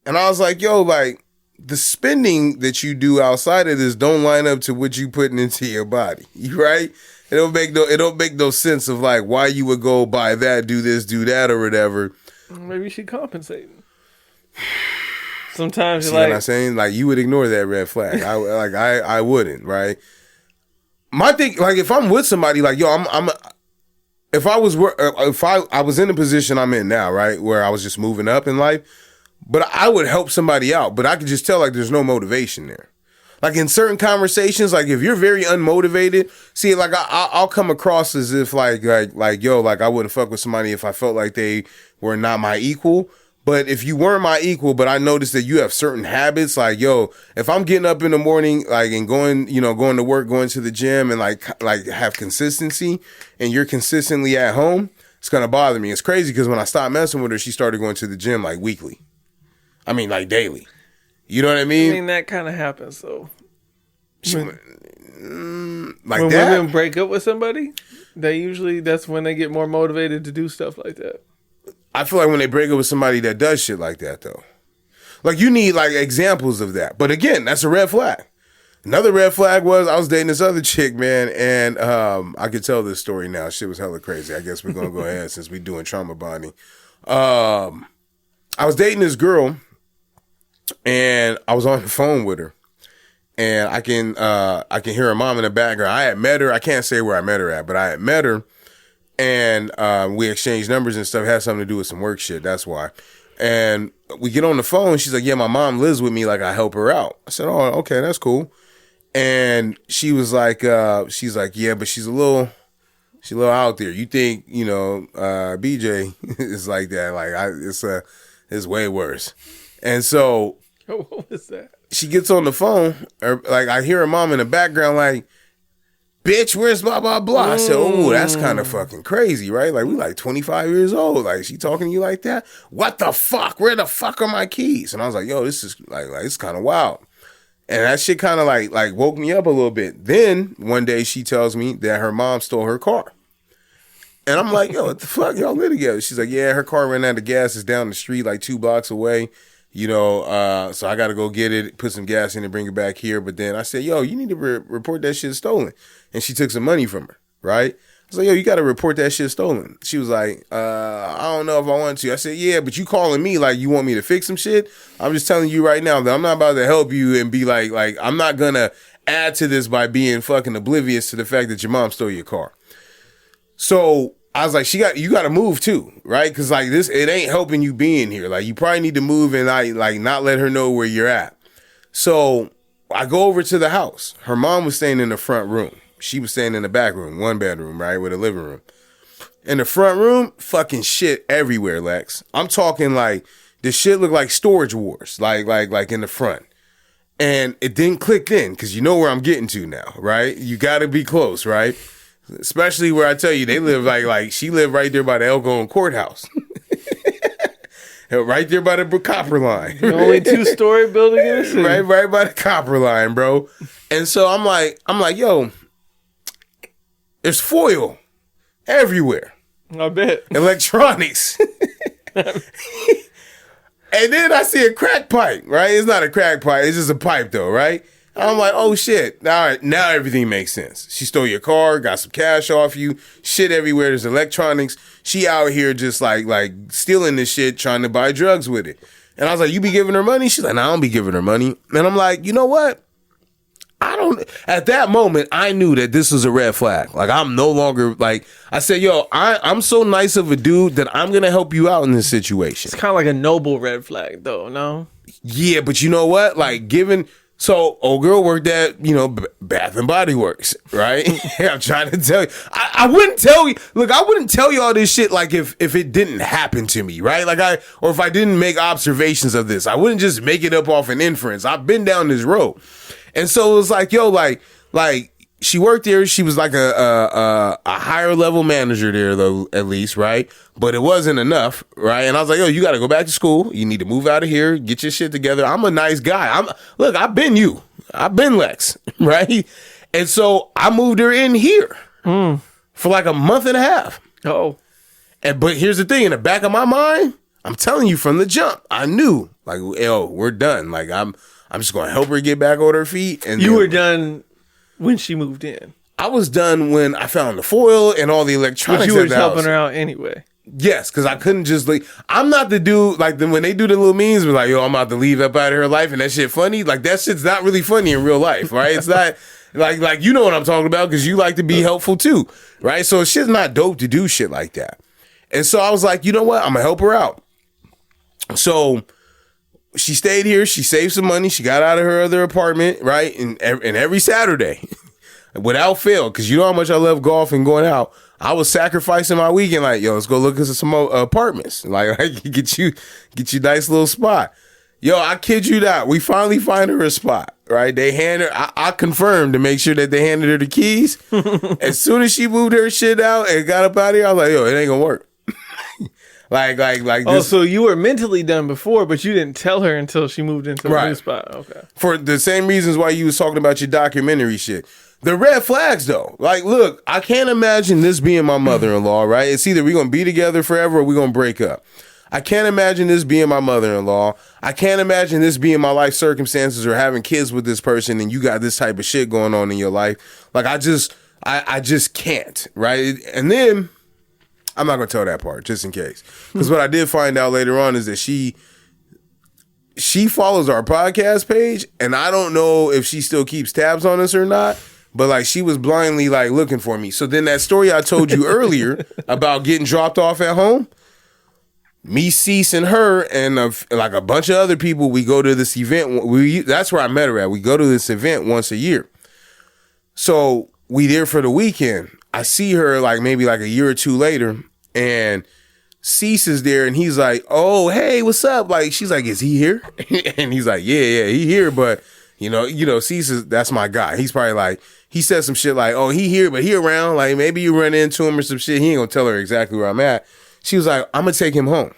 And I was like, yo, like the spending that you do outside of this don't line up to what you putting into your body. Right? It don't make no sense of like why you would go buy that, do this, do that, or whatever. Maybe she compensating. Sometimes you're like, what I'm saying, like you would ignore that red flag. I wouldn't, right? My thing, like if I'm with somebody, like yo, if I was in the position I'm in now, right, where I was just moving up in life, but I would help somebody out, but I could just tell like there's no motivation there. Like in certain conversations, like if you're very unmotivated, see, like I'll come across as if like yo, like I wouldn't fuck with somebody if I felt like they were not my equal. But if you weren't my equal, but I noticed that you have certain habits, like yo, if I'm getting up in the morning, like and going to work, going to the gym, and like have consistency, and you're consistently at home, it's gonna bother me. It's crazy because when I stopped messing with her, she started going to the gym like weekly. I mean, like daily. You know what I mean? I mean, that kind of happens, though. Like when that? women break up with somebody, that's when they get more motivated to do stuff like that. I feel like when they break up with somebody that does shit like that, though. Like, you need, like, examples of that. But again, that's a red flag. Another red flag was I was dating this other chick, man, and I could tell this story now. Shit was hella crazy. I guess we're going to go ahead since we're doing trauma bonding. I was dating this girl, and I was on the phone with her, and I can hear her mom in the background. I had met her. I can't say where I met her at, but I had met her, and we exchanged numbers and stuff. It had something to do with some work shit. That's why. And we get on the phone. She's like, yeah, my mom lives with me. Like, I help her out. I said, oh, okay, that's cool. And she was like, yeah, but she's a little out there. You think, BJ is like that. Like, it's way worse. And so what was that? She gets on the phone, or like I hear her mom in the background, like, bitch, where's blah, blah, blah. I said, oh, that's kind of fucking crazy, right? Like, we like 25 years old. Like, she talking to you like that? What the fuck? Where the fuck are my keys? And I was like, yo, this is like it's kind of wild. And that shit kind of like woke me up a little bit. Then one day she tells me that her mom stole her car. And I'm like, yo, what the fuck? Y'all live together. She's like, yeah, her car ran out of gas. It's down the street like 2 blocks away. So I got to go get it, put some gas in and bring it back here. But then I said, yo, you need to report that shit stolen. And she took some money from her, right? I was like, yo, you got to report that shit stolen. She was like, I don't know if I want to. I said, yeah, but you calling me like you want me to fix some shit? I'm just telling you right now that I'm not about to help you and be like I'm not going to add to this by being fucking oblivious to the fact that your mom stole your car. So I was like, you got to move too, right? Because like this, it ain't helping you being here. Like you probably need to move and not let her know where you're at. So I go over to the house. Her mom was staying in the front room. She was staying in the back room, 1 bedroom, right, with a living room. In the front room, fucking shit everywhere, Lex. I'm talking like the shit looked like Storage Wars, like in the front. And it didn't click in because you know where I'm getting to now, right? You got to be close, right? Especially where I tell you they live like she lived right there by the Elgin Courthouse. Right there by the copper line. The only 2-story building in the city. Right by the copper line, bro. And so I'm like, yo, there's foil everywhere. I bet. Electronics. And then I see a crack pipe, right? It's not a crack pipe. It's just a pipe though, right? I'm like, oh shit. All right, now everything makes sense. She stole your car, got some cash off you, shit everywhere. There's electronics. She out here just like stealing this shit, trying to buy drugs with it. And I was like, you be giving her money? She's like, no, I don't be giving her money. And I'm like, you know what? At that moment, I knew that this was a red flag. Like, I'm no longer, like, I said, yo, I'm so nice of a dude that I'm going to help you out in this situation. It's kind of like a noble red flag, though, no? Yeah, but you know what? Like, So old girl worked at, Bath and Body Works, right? I'm trying to tell you. I wouldn't tell you. Look, I wouldn't tell you all this shit like if it didn't happen to me, right? Or if I didn't make observations of this. I wouldn't just make it up off an inference. I've been down this road. And so it was like, yo, like she worked there. She was like a higher level manager there, though, at least, right? But it wasn't enough, right? And I was like, yo, you got to go back to school. You need to move out of here, get your shit together. I'm a nice guy. Look, I've been you. I've been Lex, right? And so I moved her in here for like a month and a half. Oh. But here's the thing. In the back of my mind, I'm telling you from the jump, I knew, like, yo, we're done. Like, I'm just going to help her get back on her feet. And you were done when she moved in. I was done when I found the foil and all the electronics. But you were helping her out anyway. Yes, because I couldn't just leave. I'm not the dude, like, when they do the little memes, we're like, yo, I'm about to leave up out of her life, and that shit funny. Like, that shit's not really funny in real life, right? It's not, like you know what I'm talking about, because you like to be helpful too, right? So it's just not dope to do shit like that. And so I was like, you know what? I'm going to help her out. So she stayed here. She saved some money. She got out of her other apartment, right? And every Saturday, without fail, because you know how much I love golf and going out, I was sacrificing my weekend. Like, yo, let's go look at some apartments. Like get you nice little spot. Yo, I kid you not. We finally find her a spot, right? They hand her. I confirmed to make sure that they handed her the keys. As soon as she moved her shit out and got up out of here, I was like, yo, it ain't gonna work. Like. Oh, this. so you were mentally done before, but you didn't tell her until she moved into the new spot. Okay. For the same reasons why you was talking about your documentary shit. The red flags, though. Like, look, I can't imagine this being my mother-in-law, right? It's either we're going to be together forever or we're going to break up. I can't imagine this being my mother-in-law. I can't imagine this being my life circumstances or having kids with this person and you got this type of shit going on in your life. Like, I just can't, right? And then, I'm not going to tell that part, just in case. Because what I did find out later on is that she follows our podcast page, and I don't know if she still keeps tabs on us or not. But like she was blindly like looking for me. So then that story I told you earlier about getting dropped off at home, me, Cease, and her, and like a bunch of other people, we go to this event. That's where I met her at. We go to this event once a year. So we there for the weekend. I see her like maybe like a year or two later, and Cease is there, and he's like, "Oh, hey, what's up?" Like she's like, "Is he here?" And he's like, "Yeah, he here, but." You know, Cease that's my guy. He's probably like, he said some shit like, oh, he here, but he around. Like, maybe you run into him or some shit. He ain't gonna tell her exactly where I'm at. She was like, I'm gonna take him home.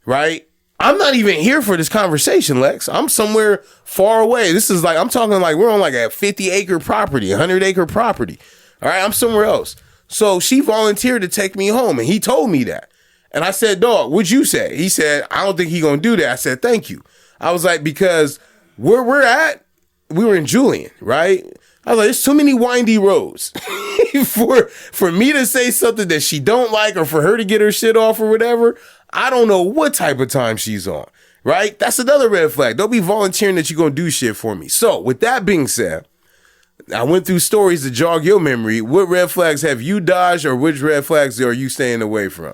Right? I'm not even here for this conversation, Lex. I'm somewhere far away. This is like, I'm talking like we're on like a 50-acre property, 100-acre property. All right, I'm somewhere else. So she volunteered to take me home, and he told me that. And I said, dog, what'd you say? He said, I don't think he gonna do that. I said, thank you. I was like, because where we're at, we were in Julian, right? I was like, there's too many windy roads for me to say something that she don't like or for her to get her shit off or whatever. I don't know what type of time she's on, right? That's another red flag. Don't be volunteering that you're going to do shit for me. So with that being said, I went through stories to jog your memory. What red flags have you dodged or which red flags are you staying away from?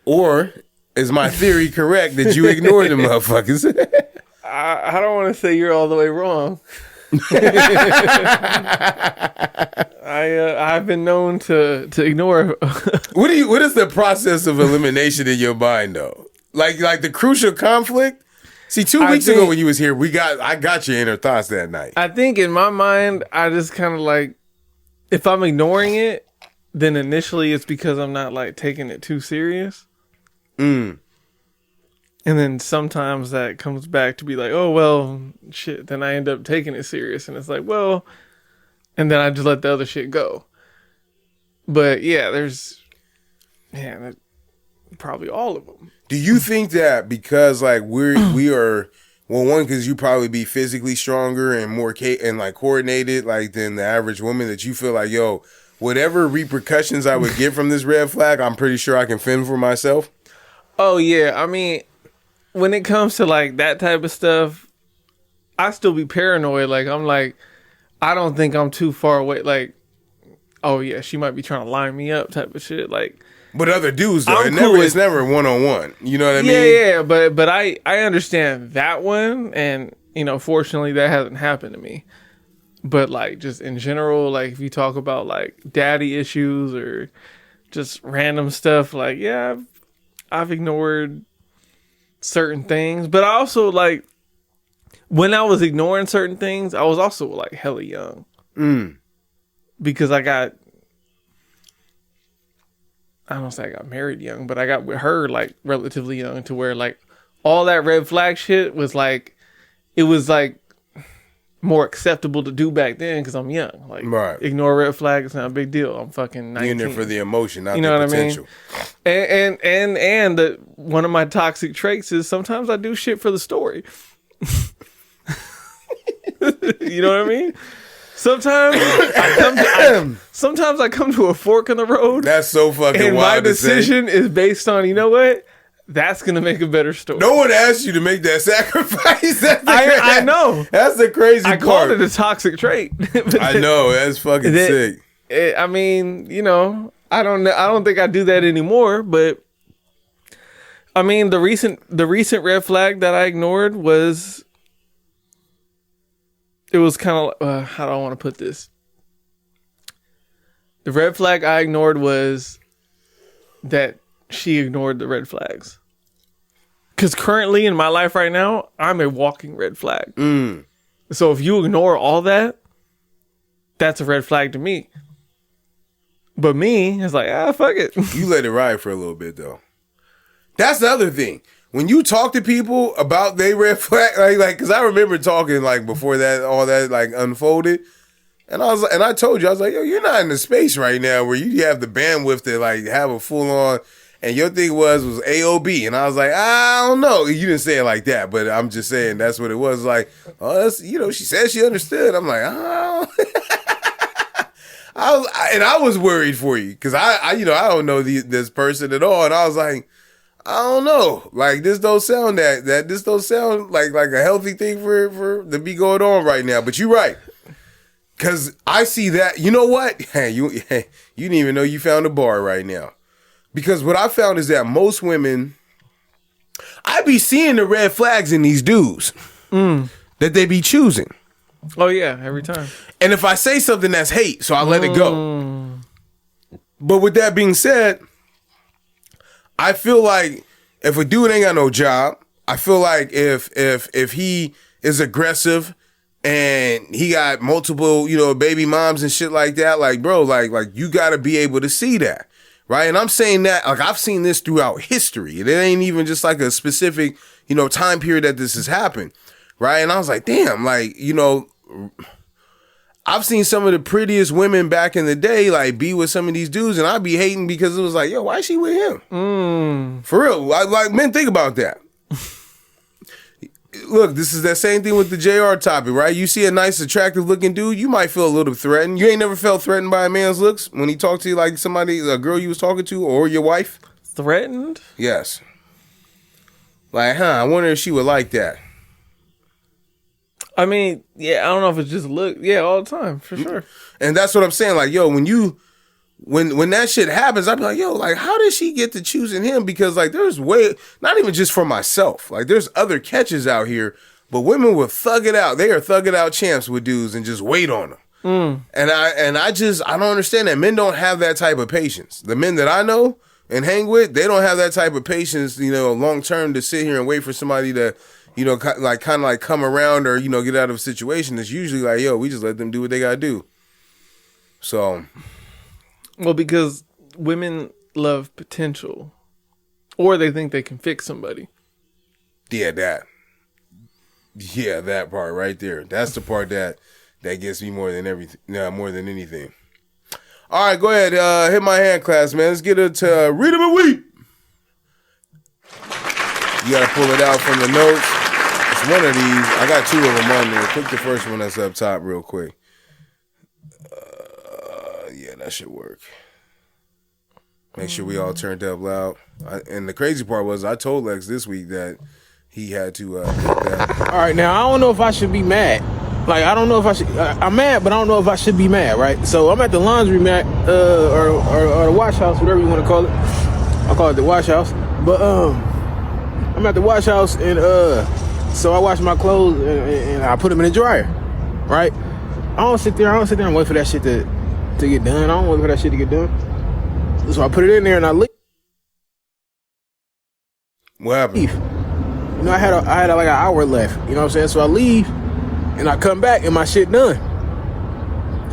Or is my theory correct that you ignored the motherfuckers? I don't want to say you're all the way wrong. I've been known to ignore. What is the process of elimination in your mind though? Like the crucial conflict? See, 2 weeks ago when you was here, I got your inner thoughts that night. I think in my mind, I just kind of like, if I'm ignoring it, then initially it's because I'm not like taking it too serious. And then sometimes that comes back to be like, oh, well, shit. Then I end up taking it serious. And it's like, well, and then I just let the other shit go. But yeah, probably all of them. Do you think that because like we are, well, one, because you probably be physically stronger and more and like coordinated like than the average woman, that you feel like, yo, whatever repercussions I would get from this red flag, I'm pretty sure I can fend for myself? Oh, yeah. I mean, when it comes to like that type of stuff, I still be paranoid. Like, I'm like, I don't think I'm too far away. Like, oh yeah, she might be trying to line me up type of shit. Like, but other dudes though, it's never one-on-one. You know what I mean? Yeah. But I understand that one, and fortunately that hasn't happened to me. But like just in general, like if you talk about like daddy issues or just random stuff, like yeah, I've ignored certain things. But I also like when I was ignoring certain things, I was also like hella young. Because I don't say I got married young, but I got with her like relatively young to where like all that red flag shit was like, it was like more acceptable to do back then because I'm young. Like, ignore red flag, it's not a big deal. I'm fucking 19. You're in there for the emotion, not the potential. I mean? And one of my toxic traits is sometimes I do shit for the story. You know what I mean? Sometimes I come to a fork in the road. That's so fucking and wild. My decision is based on, you know what? That's gonna make a better story. No one asked you to make that sacrifice. I know. That's the crazy part. I called it a toxic trait. I know. That's fucking sick. I mean, I don't think I do that anymore. But I mean, the recent red flag that I ignored was. It was kind of, how do I want to put this? The red flag I ignored was that she ignored the red flags. Because currently in my life right now, I'm a walking red flag. So if you ignore all that, that's a red flag to me. But me, it's like, fuck it. You let it ride for a little bit, though. That's the other thing. When you talk to people about they red flag, like, because I remember talking like before that, all that like unfolded, and I told you, I was like, yo, you're not in the space right now where you have the bandwidth to like have a full on, and your thing was AOB, and I was like, I don't know. You didn't say it like that, but I'm just saying that's what it was. Like, oh, that's she said she understood. I'm like, oh. I was worried for you because I don't know this person at all, and I was like. I don't know. Like this don't sound this don't sound like a healthy thing for to be going on right now. But you're right. Cause I see that. You know what? Hey, you didn't even know you found a bar right now. Because what I found is that most women, I be seeing the red flags in these dudes that they be choosing. Oh yeah, every time. And if I say something that's hate, so I let it go. But with that being said, I feel like if a dude ain't got no job, I feel like if he is aggressive and he got multiple, baby moms and shit like that, like bro, like you gotta be able to see that. Right. And I'm saying that, like I've seen this throughout history. It ain't even just like a specific, time period that this has happened. Right. And I was like, damn, like, I've seen some of the prettiest women back in the day, like, be with some of these dudes, and I'd be hating because it was like, yo, why is she with him? For real. Like, men, think about that. Look, this is that same thing with the JR topic, right? You see a nice, attractive-looking dude, you might feel a little threatened. You ain't never felt threatened by a man's looks when he talked to you like a girl you was talking to, or your wife? Threatened? Yes. Like, I wonder if she would like that. I mean, yeah, I don't know if it's just look. Yeah, all the time, for sure. And that's what I'm saying. Like, yo, when that shit happens, I'd be like, yo, like, how did she get to choosing him? Because, like, there's not even just for myself. Like, there's other catches out here, but women will thug it out. They are thugging out champs with dudes and just wait on them. And I don't understand that. Men don't have that type of patience. The men that I know and hang with, they don't have that type of patience, long term to sit here and wait for somebody to, kind of come around or, get out of a situation. It's usually like, yo, we just let them do what they got to do. So. Well, because women love potential or they think they can fix somebody. Yeah, that part right there. That's the part that gets me more than anything. All right, go ahead. Hit my hand class, man. Let's get into Read 'em a Week. You got to pull it out from the notes. It's one of these. I got two of them on there. Click the first one that's up top real quick. Yeah, that should work. Make sure we all turned up loud. And the crazy part was I told Lex this week that he had to hit that. All right, now I don't know if I should be mad. Like, I don't know if I should. I'm mad, but I don't know if I should be mad, right? So I'm at the laundry mat, or the wash house, whatever you want to call it. I'll call it the wash house. But I'm at the wash house, and So I wash my clothes and I put them in the dryer, right? I don't sit there and wait for that shit to get done. I don't wait for that shit to get done. So I put it in there and I leave. What happened? You know, I had like an hour left. You know what I'm saying? So I leave and I come back and my shit done.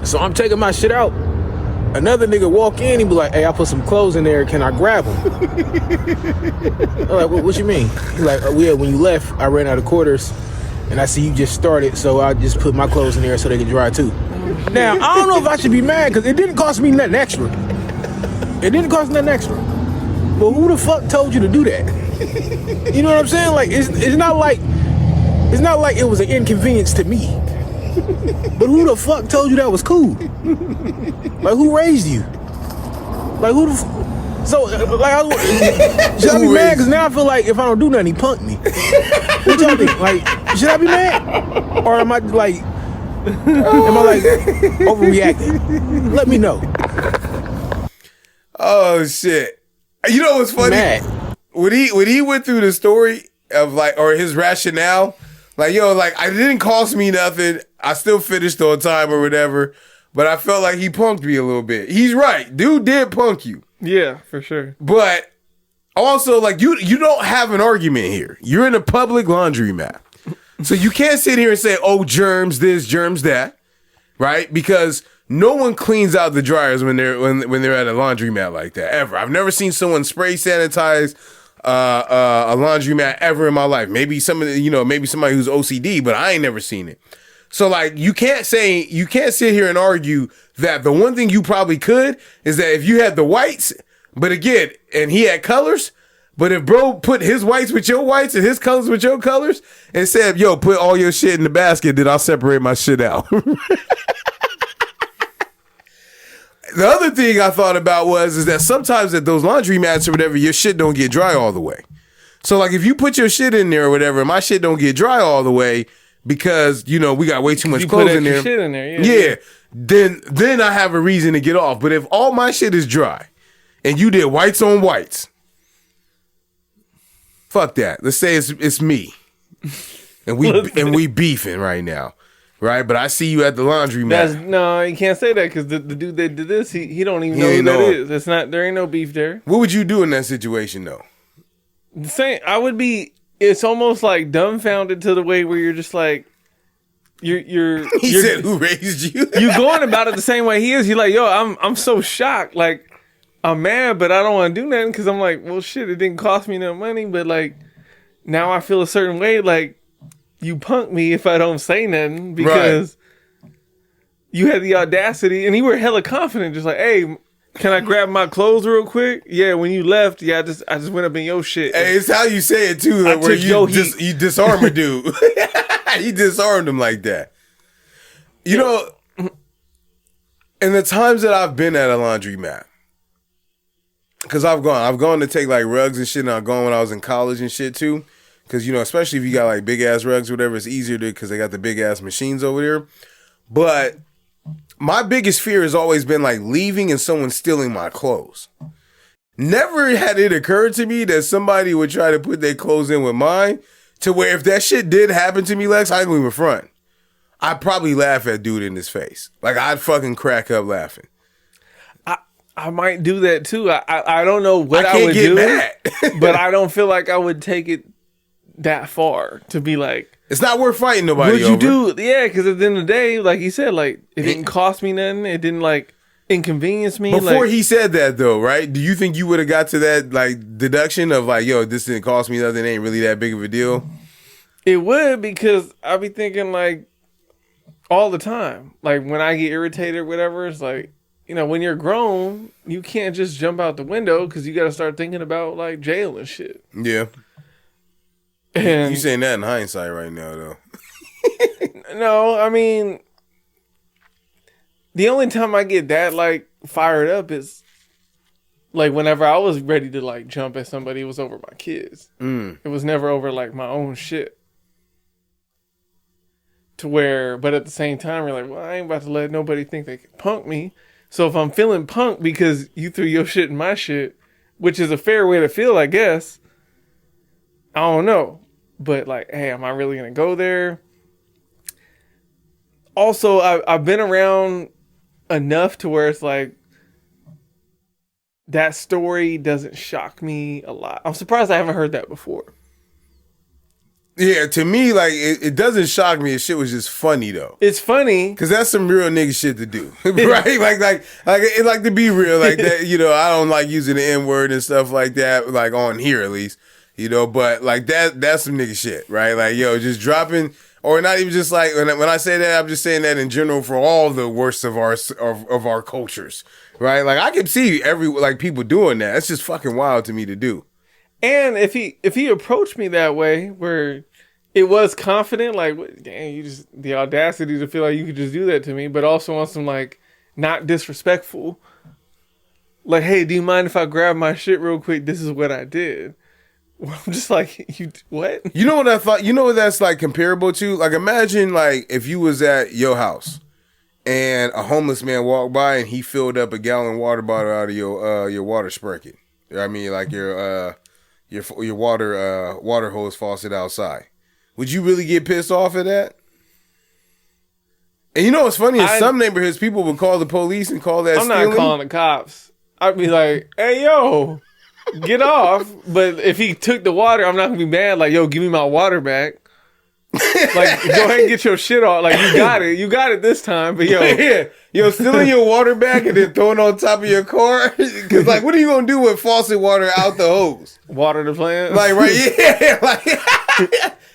So I'm taking my shit out. Another nigga walk in, he be like, "Hey, I put some clothes in there. Can I grab them?" I'm like, what you mean? He's like, "Oh yeah, when you left, I ran out of quarters, and I see you just started, so I just put my clothes in there so they can dry too." Now I don't know if I should be mad because it didn't cost me nothing extra. It didn't cost nothing extra. But who the fuck told you to do that? You know what I'm saying? Like it's not like it was an inconvenience to me. But who the fuck told you that was cool? Like, who raised you? Like, who the so, like, should I be mad? Because now I feel like if I don't do nothing, he punked me. What y'all think? Like, should I be mad? Or am I overreacting? Let me know. Oh, shit. You know what's funny? Mad. When he went through the story of, like, or his rationale, like, yo, like, it didn't cost me nothing. I still finished on time or whatever. But I felt like he punked me a little bit. He's right. Dude did punk you. Yeah, for sure. But also, like, you don't have an argument here. You're in a public laundromat. So you can't sit here and say, oh, germs this, germs that. Right? Because no one cleans out the dryers when they're at a laundromat like that, ever. I've never seen someone spray sanitize a laundromat ever in my life. Maybe somebody who's OCD, but I ain't never seen it. So, like, you can't sit here and argue that the one thing you probably could is that if you had the whites, but again, and he had colors, but if bro put his whites with your whites and his colors with your colors and said, yo, put all your shit in the basket, then I'll separate my shit out. The other thing I thought about is that sometimes at those laundromats or whatever, your shit don't get dry all the way. So, like, if you put your shit in there or whatever, and my shit don't get dry all the way, because, you know, we got way too much clothes in there. Shit in there. Yeah. Then I have a reason to get off. But if all my shit is dry and you did whites on whites, fuck that. Let's say it's me. And we beefing right now. Right? But I see you at the laundromat. No, you can't say that because the dude that did this, he don't even know who that is. It's not, there ain't no beef there. What would you do in that situation though? I would be, it's almost like dumbfounded to the way where you're just like, you're said, who raised you? You going about it the same way he is. You're like, yo, I'm so shocked. Like, I'm mad, but I don't want to do nothing because I'm like, well, shit, it didn't cost me no money, but like, now I feel a certain way. Like, you punk me if I don't say nothing because you had the audacity, and you were hella confident, just like, hey, can I grab my clothes real quick? Yeah, when you left, I just went up in your shit. Hey, it's how you say it too, where you disarm a dude. You disarmed him like that. You know, in the times that I've been at a laundromat, because I've gone to take like rugs and shit, and I've gone when I was in college and shit too. Because, you know, especially if you got like big ass rugs or whatever, it's easier to, because they got the big ass machines over there. But my biggest fear has always been like leaving and someone stealing my clothes. Never had it occurred to me that somebody would try to put their clothes in with mine, to where if that shit did happen to me, Lex, I ain't even front. I'd probably laugh at dude in his face. Like, I'd fucking crack up laughing. I might do that too. I don't know what I would get do, mad. but I don't feel like I would take it that far to be like, it's not worth fighting nobody over. Would you do? Yeah, because at the end of the day, like you said, like, it didn't cost me nothing. It didn't like inconvenience me. Before like, he said that though, right? Do you think you would have got to that like deduction of like, yo, this didn't cost me nothing, it ain't really that big of a deal? It would, because I be thinking like all the time, like when I get irritated or whatever, it's like, you know, when you're grown, you can't just jump out the window because you got to start thinking about like jail and shit. Yeah. And you saying that in hindsight right now though. No, I mean, the only time I get that like fired up is like whenever I was ready to like jump at somebody, it was over my kids. It was never over like my own shit. To where, but at the same time, you're like, well, I ain't about to let nobody think they can punk me. So if I'm feeling punked because you threw your shit in my shit, which is a fair way to feel, I guess, I don't know. but like, hey, am I really gonna go there? Also, I've been around enough to where it's like that story doesn't shock me a lot. I'm surprised I haven't heard that before. Yeah, to me, like it doesn't shock me. If shit was just funny though. It's funny because that's some real nigga shit to do, right? Like to be real, like that. You know, I don't like using the N word and stuff like that, like on here at least. You know, but like that's some nigga shit, right? Like yo, just dropping, or not even just like when I say that, I'm just saying that in general for all the worst of our cultures, right? Like I can see people doing that. It's just fucking wild to me to do. And if he approached me that way, where it was confident, like, damn, you just the audacity to feel like you could just do that to me, but also on some like not disrespectful, like, hey, do you mind if I grab my shit real quick? This is what I did. Well, I'm just like, you what? You know what I thought? You know what that's like comparable to? Like imagine like if you was at your house and a homeless man walked by and he filled up a gallon water bottle out of your water spigot. I mean, like your water hose faucet outside. Would you really get pissed off at that? And you know what's funny? In some neighborhoods, people would call the police and call that I'm stealing. not calling the cops. I'd be like, hey, yo, get off. But if he took the water, I'm not going to be mad. Like, yo, give me my water back. Like, go ahead and get your shit off. Like, you got it. You got it this time. But, yo. Yeah. Yo, stealing your water back and then throwing it on top of your car? Because, like, what are you going to do with faucet water out the hose? Water the plants? Like, right, yeah. Like,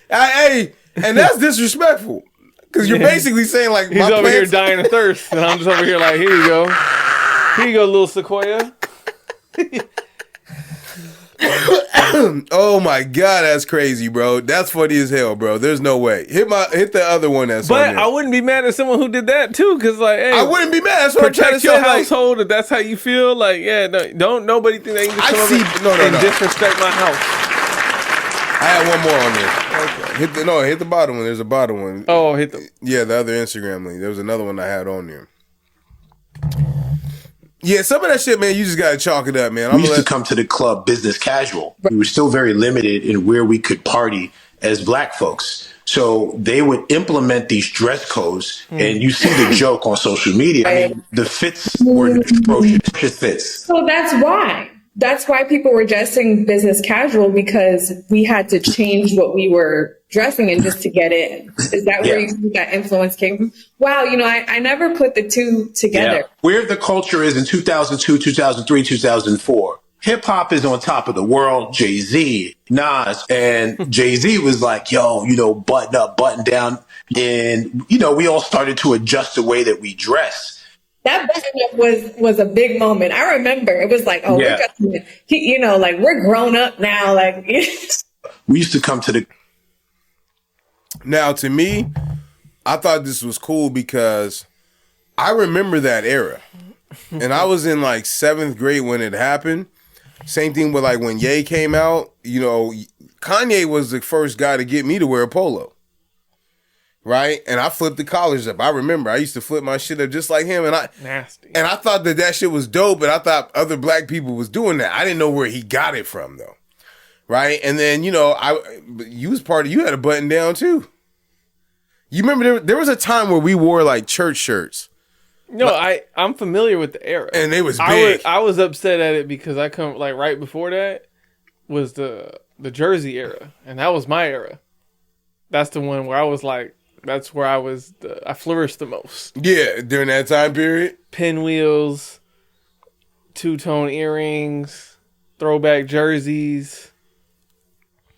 hey, and that's disrespectful. Because you're basically saying, like, he's over here dying of thirst. And I'm just over here like, here you go. Here you go, little Sequoia. Oh my god, that's crazy, bro. That's funny as hell, bro. There's no way. Hit the other one that's on But there. I wouldn't be mad at someone who did that too, because like, hey, I wouldn't be mad. That's what I'm trying to protect your say. Like, household if that's how you feel. Like, yeah, no, don't nobody think they can just come over and disrespect my house. I had one more on there. Okay. Hit the bottom one. There's a bottom one. Oh, hit the the other Instagram link. There was another one I had on there. Yeah, some of that shit, man, you just gotta chalk it up, man. We used to come to the club business casual. We were still very limited in where we could party as black folks. So they would implement these dress codes, and you see the joke on social media. I mean, the fits were atrocious fits. So that's why. That's why people were dressing business casual, because we had to change what we were dressing in just to get in. Is that where you think that influence came from? Wow, I never put the two together. Yeah. Where the culture is in 2002, 2003, 2004. Hip hop is on top of the world. Jay-Z, Nas, and Jay-Z was like, yo, button up, button down. And, we all started to adjust the way that we dress. That button-up was a big moment. I remember it was like, oh, we're just, like we're grown up now. Like we used to come to the. Now, to me, I thought this was cool because I remember that era, and I was in like 7th grade when it happened. Same thing with like when Ye came out. Kanye was the first guy to get me to wear a polo. Right? And I flipped the collars up. I remember I used to flip my shit up just like him. And nasty. And I thought that shit was dope, and I thought other black people was doing that. I didn't know where he got it from though. Right? And then, you had a button down too. You remember there was a time where we wore like church shirts. No, I'm familiar with the era. And it was big. I was upset at it because I come like right before that was the Jersey era. And that was my era. That's the one where I was like, that's where I flourished the most. Yeah, during that time period. Pinwheels, two-tone earrings, throwback jerseys,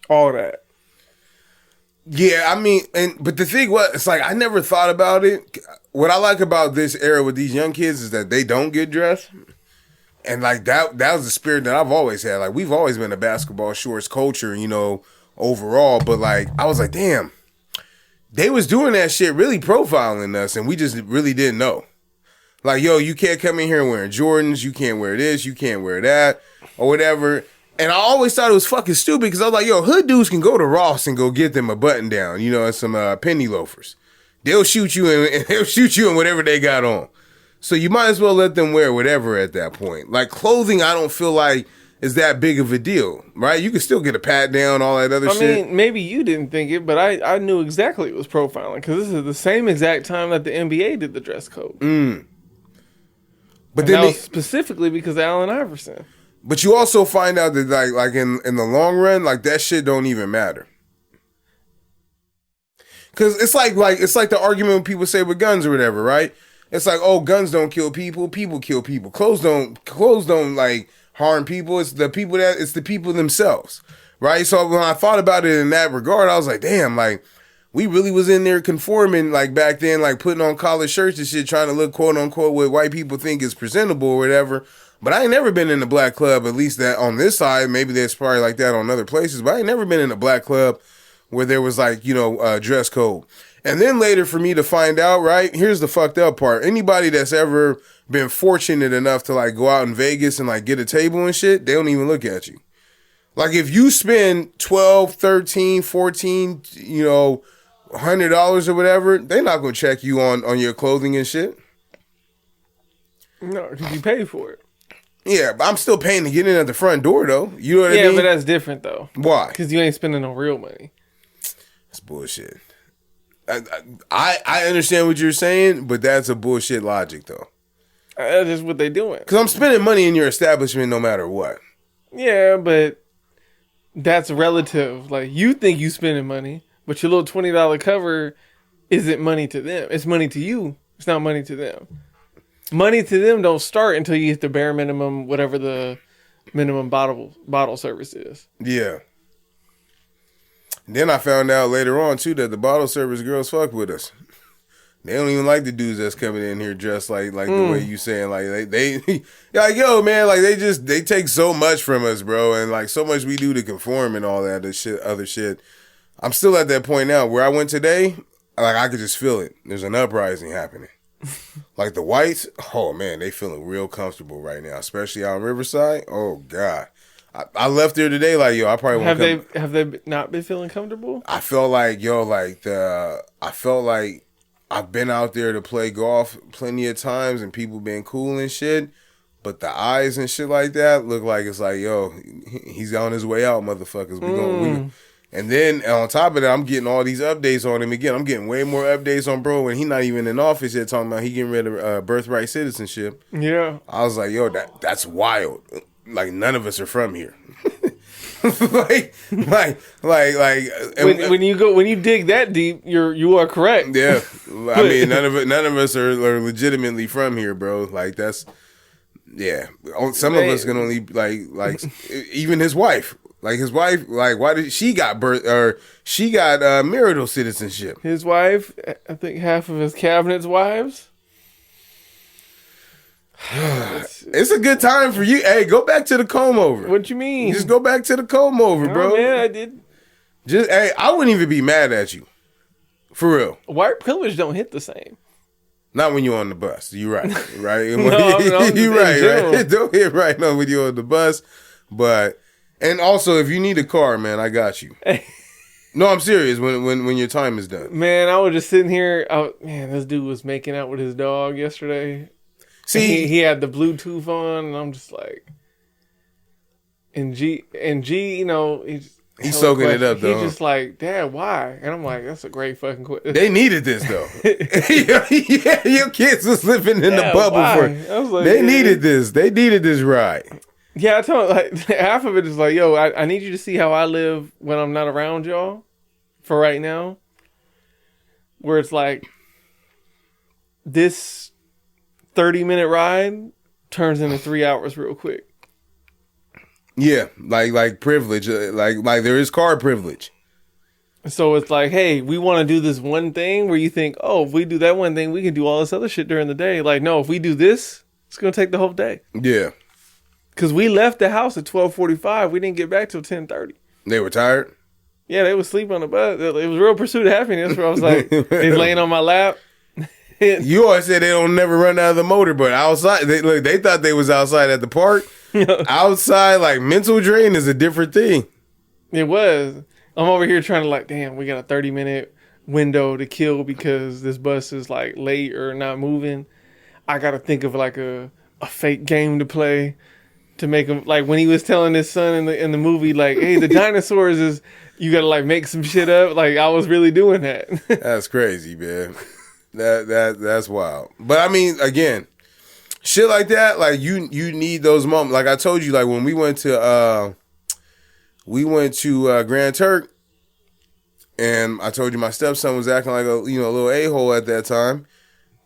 all that. Yeah, I mean, but the thing was, it's like I never thought about it. What I like about this era with these young kids is that they don't get dressed. And like that was the spirit that I've always had. Like we've always been a basketball shorts culture, overall. But like I was like, damn. They was doing that shit really profiling us, and we just really didn't know. Like, yo, you can't come in here wearing Jordans, you can't wear this, you can't wear that, or whatever. And I always thought it was fucking stupid because I was like, yo, hood dudes can go to Ross and go get them a button down, and some penny loafers. They'll shoot you in whatever they got on. So you might as well let them wear whatever at that point. Like clothing, I don't feel like is that big of a deal, right? You can still get a pat down, all that other shit. I mean, maybe you didn't think it, but I knew exactly it was profiling because this is the same exact time that the NBA did the dress code. But And then that was specifically because of Allen Iverson. but you also find out that like in the long run, like that shit don't even matter. Cause it's like the argument when people say with guns or whatever, right? It's like, oh, guns don't kill people, people kill people. Clothes don't like harm people. It's the people themselves, right? So when I thought about it in that regard, I was like, damn, like we really was in there conforming like back then, like putting on collared shirts and shit, trying to look quote unquote what white people think is presentable or whatever. But I ain't never been in a black club, at least that on this side. Maybe there's probably like that on other places, but I ain't never been in a black club where there was like, dress code. And then later for me to find out, right, here's the fucked up part. Anybody that's ever been fortunate enough to like go out in Vegas and like get a table and shit, they don't even look at you. Like if you spend 12, 13, 14, $100 or whatever, they're not going to check you on your clothing and shit. No, because you pay for it. Yeah, but I'm still paying to get in at the front door though. You know what I mean? Yeah, but that's different though. Why? Because you ain't spending no real money. That's bullshit. I understand what you're saying, but that's a bullshit logic though. That's just what they doing. Because I'm spending money in your establishment no matter what. Yeah, but that's relative. Like you think you spending money, but your little $20 cover isn't money to them. It's money to you. It's not money to them. Money to them don't start until you hit the bare minimum, whatever the minimum bottle service is. Yeah. Then I found out later on too that the bottle service girls fuck with us. They don't even like the dudes that's coming in here dressed like the way you saying. Like they like, yo man, like they take so much from us, bro, and like so much we do to conform and all that other shit. I'm still at that point now where I went today, like I could just feel it. There's an uprising happening. Like the whites, oh man, they feeling real comfortable right now, especially out in Riverside. Oh God. I left there today like, yo, I probably won't Have they not been feeling comfortable? I felt like, I felt like I've been out there to play golf plenty of times and people been cool and shit, but the eyes and shit like that look like it's like, yo, he's on his way out, motherfuckers. And then on top of that, I'm getting all these updates on him again. I'm getting way more updates on bro when he not even in office yet, talking about he getting rid of birthright citizenship. Yeah. I was like, yo, that's wild. Like none of us are from here. like when you dig that deep, you are correct. Yeah, I mean none of us are legitimately from here, bro. Like that's Some of us can only like even his wife. Like his wife, like why did she got marital citizenship? His wife, I think half of his cabinet's wives. It's a good time for you. Hey, go back to the comb over. What you mean? Just go back to the comb over, bro. Man, I did. I wouldn't even be mad at you. For real. White privilege don't hit the same. Not when you're on the bus. You're right. Right? No, you're right. Don't hit right now when you're on the bus. But and also if you need a car, man, I got you. No, I'm serious. When your time is done. Man, I was just sitting here. This dude was making out with his dog yesterday. See, he had the Bluetooth on, and I'm just like, and G, he's soaking it up though. He's just like, Dad, why? And I'm like, that's a great fucking question. They needed this though. Yeah, your kids was living in the bubble they needed this. They needed this ride. Yeah, I told him, like half of it is like, yo, I need you to see how I live when I'm not around y'all. For right now, where it's like this 30-minute ride turns into 3 hours real quick. Yeah, like privilege, like there is car privilege. So it's like, hey, we want to do this one thing where you think, oh, if we do that one thing, we can do all this other shit during the day. Like, no, if we do this, it's gonna take the whole day. Yeah, because we left the house at 12:45. We didn't get back till 10:30. They were tired. Yeah, they would sleep on the bus. It was real pursuit of happiness. Where I was like, they's laying on my lap. You always said they don't never run out of the motor, but outside, they thought they was outside at the park. Outside, like mental drain is a different thing. It was. I'm over here trying to like, damn, we got a 30-minute window to kill because this bus is like late or not moving. I got to think of like a fake game to play to make him like when he was telling his son in the movie like, hey, the dinosaurs is you gotta like make some shit up. Like I was really doing that. That's crazy, man. That's wild. But I mean, again, shit like that, like you need those moments. Like I told you, like when we went to Grand Turk, and I told you my stepson was acting like a little a-hole at that time.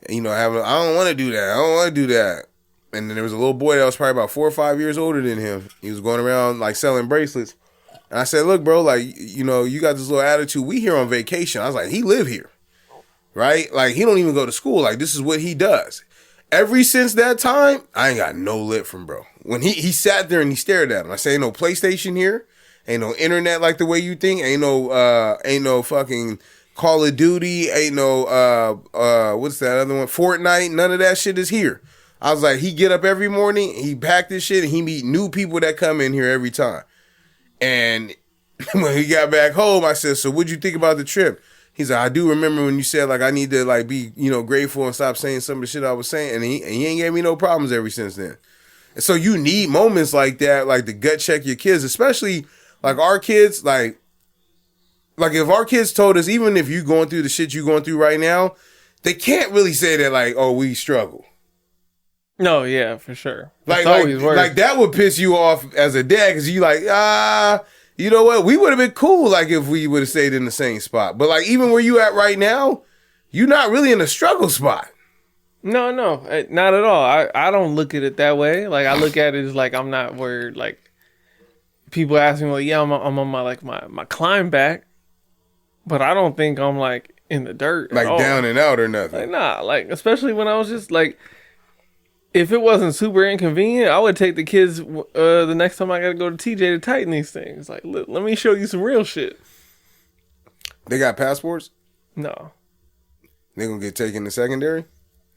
And, I don't want to do that. I don't want to do that. And then there was a little boy that was probably about 4 or 5 years older than him. He was going around like selling bracelets. And I said, look, bro, like, you got this little attitude. We here on vacation. I was like, he live here, right? Like, he don't even go to school. Like, this is what he does. Ever since that time, I ain't got no lip from bro. When he sat there and he stared at him, I say, ain't no PlayStation here. Ain't no internet like the way you think. Ain't no fucking Call of Duty. Ain't no, what's that other one? Fortnite. None of that shit is here. I was like, he get up every morning, he pack this shit, and he meet new people that come in here every time. And when he got back home, I said, so what'd you think about the trip? He's like, I do remember when you said, like, I need to, like, be, grateful and stop saying some of the shit I was saying. And he ain't gave me no problems ever since then. And so you need moments like that, like to gut check your kids, especially, like, our kids, like if our kids told us, even if you going through the shit you going through right now, they can't really say that, like, oh, we struggle. No, yeah, for sure. Like that would piss you off as a dad because you like, you know what? We would have been cool like if we would have stayed in the same spot. But like even where you at right now, you're not really in a struggle spot. No, not at all. I don't look at it that way. Like I look at it as like I'm not where like people ask me, well, yeah, I'm on my like my climb back, but I don't think I'm like in the dirt, like down and out or nothing. Like nah, like especially when I was just like. If it wasn't super inconvenient, I would take the kids the next time I got to go to TJ to tighten these things. Like, let me show you some real shit. They got passports? No. They gonna get taken to secondary?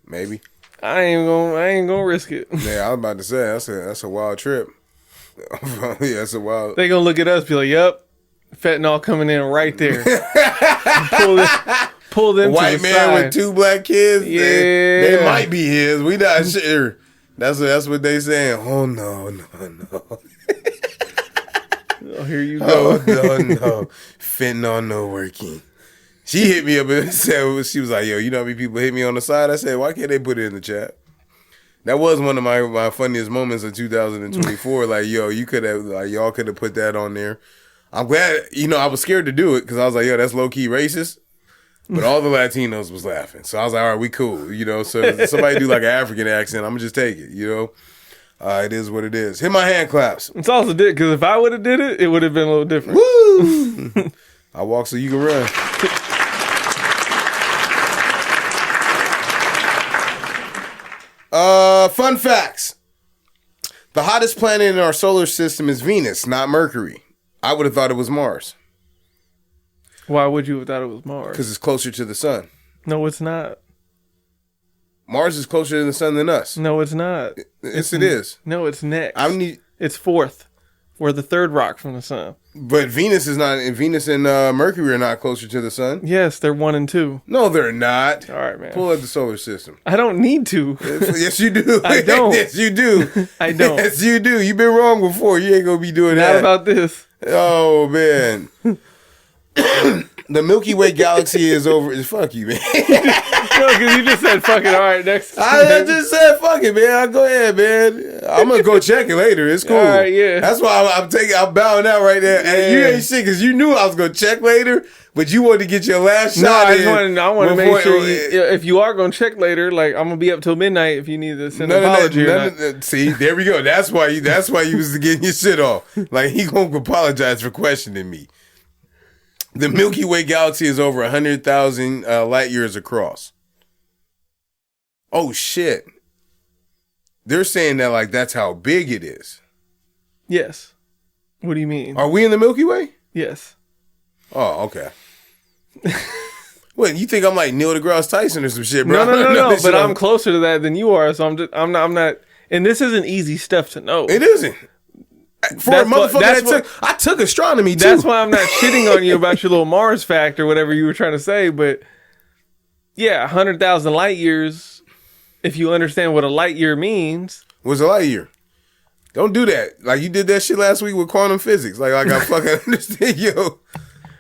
Maybe. I ain't gonna risk it. Yeah, I was about to say that's a wild trip. Yeah, that's a wild. They gonna look at us, be like, "Yep, fentanyl coming in right there." Pull them white to the man side. with 2 black kids. Yeah, they might be his. We not sure. That's what they saying. Oh no. Oh, here you go. Oh no. Fentanyl no working. She hit me up and said she was like, "Yo, you know how many people hit me on the side?" I said, "Why can't they put it in the chat?" That was one of my funniest moments of 2024. Like, yo, you could have y'all could have put that on there. I'm glad. I was scared to do it because I was like, yo, that's low key racist. But all the Latinos was laughing. So I was like, all right, we cool. So if somebody do like an African accent, I'm going to just take it, It is what it is. Hit my hand claps. It's also did, because if I would have did it, it would have been a little different. Woo! I walk so you can run. Fun facts. The hottest planet in our solar system is Venus, not Mercury. I would have thought it was Mars. Why would you have thought it was Mars? Because it's closer to the sun. No, it's not. Mars is closer to the sun than us. No, it's not. Yes, it is. No, it's next. It's fourth. We're the third rock from the sun. But Venus is not. Venus and Mercury are not closer to the sun. Yes, they're 1 and 2. No, they're not. All right, man. Pull up the solar system. I don't need to. Yes, you do. I don't. Yes, you do. I don't. Yes, you do. You've been wrong before. You ain't gonna be doing that. Not about this. Oh man. The Milky Way galaxy is over. Fuck you, man. No, because you just said fuck it. All right, next. I just said fuck it, man. Go ahead, man. I'm gonna go check it later. It's cool. All right, yeah. That's why I'm bowing out right there. And you ain't shit because you knew I was gonna check later, but you wanted to get your last shot. I want to make sure if you are gonna check later, like I'm gonna be up till midnight. If you need to send an apology, see, there we go. That's why you was getting your shit off. Like he gonna apologize for questioning me. The Milky Way galaxy is over 100,000 light years across. Oh shit! They're saying that like that's how big it is. Yes. What do you mean? Are we in the Milky Way? Yes. Oh, okay. What, you think I'm like Neil deGrasse Tyson or some shit, bro? No. But I'm closer to that than you are, so I'm not. And this isn't easy stuff to know. It isn't. For a motherfucker I took astronomy too. That's why I'm not shitting on you about your little Mars fact or whatever you were trying to say. But yeah, 100,000 light years. If you understand what a light year means, what's a light year? Don't do that. Like you did that shit last week with quantum physics. Like I fucking understand, yo.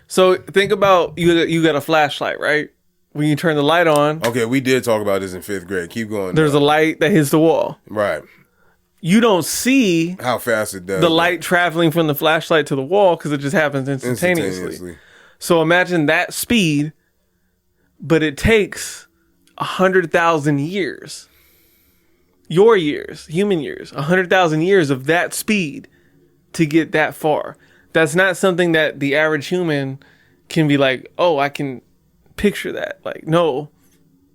So think about you got a flashlight, right? When you turn the light on, Okay, we did talk about this in 5th grade. Keep going. there's a light that hits the wall. Right. You don't see How fast it does. the light traveling from the flashlight to the wall because it just happens instantaneously. So imagine that speed, but it takes 100,000 years. Your years, human years, 100,000 years of that speed to get that far. That's not something that the average human can be like, oh, I can picture that. Like, no,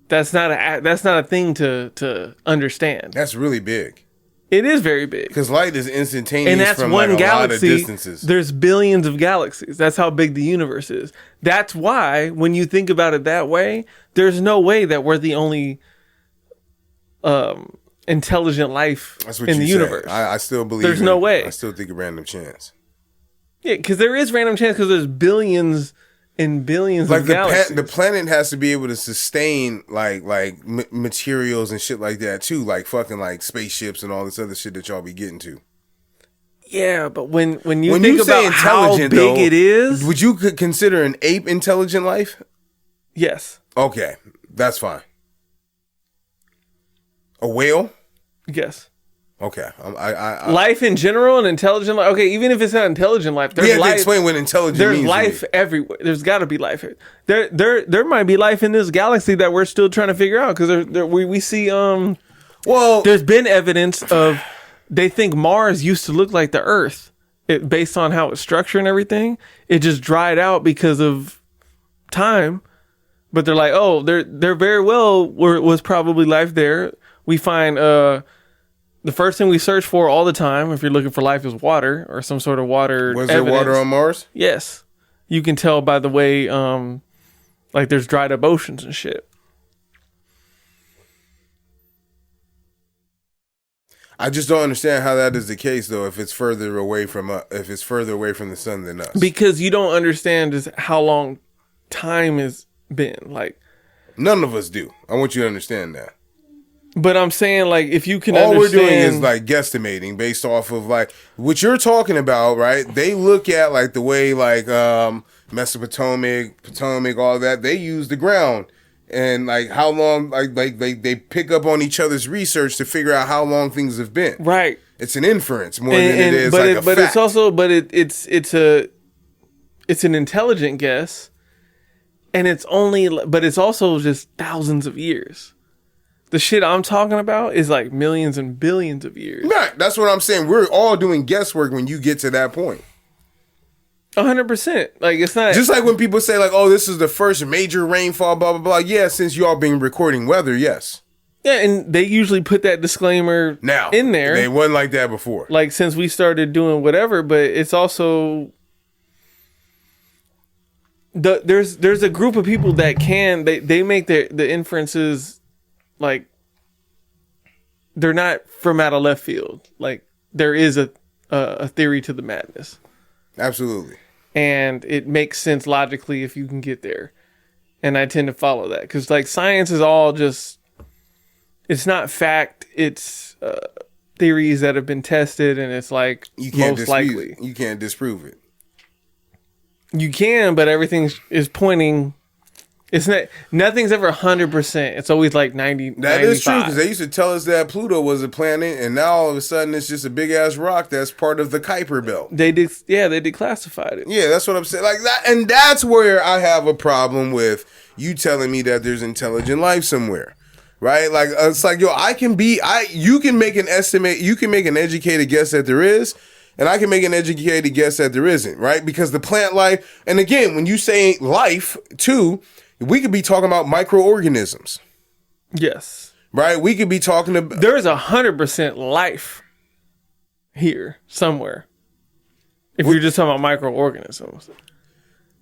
that's not a thing to understand. That's really big. It is very big. Because light is instantaneous And that's from one like a lot of galaxy. distances. There's billions of galaxies. That's how big the universe is. That's why, when you think about it that way, there's no way that we're the only intelligent life That's what in you the say. universe. I still believe There's no way. I still think a random chance. Yeah, because there is random chance because there's billions and billions Like of galaxies. the planet has to be able to sustain like materials and shit like that too, like fucking like spaceships and all this other shit that y'all be getting to. Yeah, but when you think about how big it is, would you consider an ape intelligent life? yes, Okay, that's fine. A whale? yes. Okay, I Life in general and intelligent life. Okay, even if it's not intelligent life, we there's have to life. explain what intelligent There's means. life everywhere. There's got to be life. There might be life in this galaxy that we're still trying to figure out because we see Well, there's been evidence of they think Mars used to look like the Earth based on how it's structured and everything. It just dried out because of time. But they're like, oh, there very well was probably life there. We find the first thing we search for all the time, if you're looking for life, is water or some sort of water. was there water on Mars? Yes. You can tell by the way, like there's dried up oceans and shit. I just don't understand how that is the case though. If it's further away from the sun than us, Because you don't understand just how long time has been. Like, none of us do. I want you to understand that. but I'm saying, like, if you can All understand, we're doing is like guesstimating based off of like what you're talking about, right? They look at like the way like Mesopotamia, Potomac, all that. They use the ground and like how long, like they pick up on each other's research to figure out how long things have been. right? It's an inference more than it is like a but fact. it's also, it's an intelligent guess, and it's also just thousands of years. The shit I'm talking about is like millions and billions of years. Right, that's what I'm saying. We're all doing guesswork when you get to that point. 100%. Like, it's not Just like when people say like, "Oh, this is the first major rainfall," blah blah blah. Yeah, since you all been recording weather, yes. yeah, and they usually put that disclaimer Now in there. they wasn't like that before. Like, since we started doing whatever, but it's also there's a group of people that they make the inferences like they're not from out of left field. Like, there is a theory to the madness, Absolutely. and it makes sense logically if you can get there. And I tend to follow that because like science is all just, it's not fact. It's theories that have been tested, and it's like You can't most dispute likely. it. You can't disprove it. You can, but everything is pointing. It's not. Nothing's ever 100%. It's always like 90. That is true 95. because they used to tell us that Pluto was a planet, and now all of a sudden it's just a big ass rock that's part of the Kuiper Belt. They did. Yeah, they declassified it. Yeah, that's what I'm saying. Like that, and that's where I have a problem with you telling me that there's intelligent life somewhere, right? Like it's like, yo, you can make an estimate, you can make an educated guess that there is, and I can make an educated guess that there isn't, right? Because the plant life, and again, when you say life too, we could be talking about microorganisms, Yes, right? We could be talking about there is 100% life here somewhere. If you're just talking about microorganisms,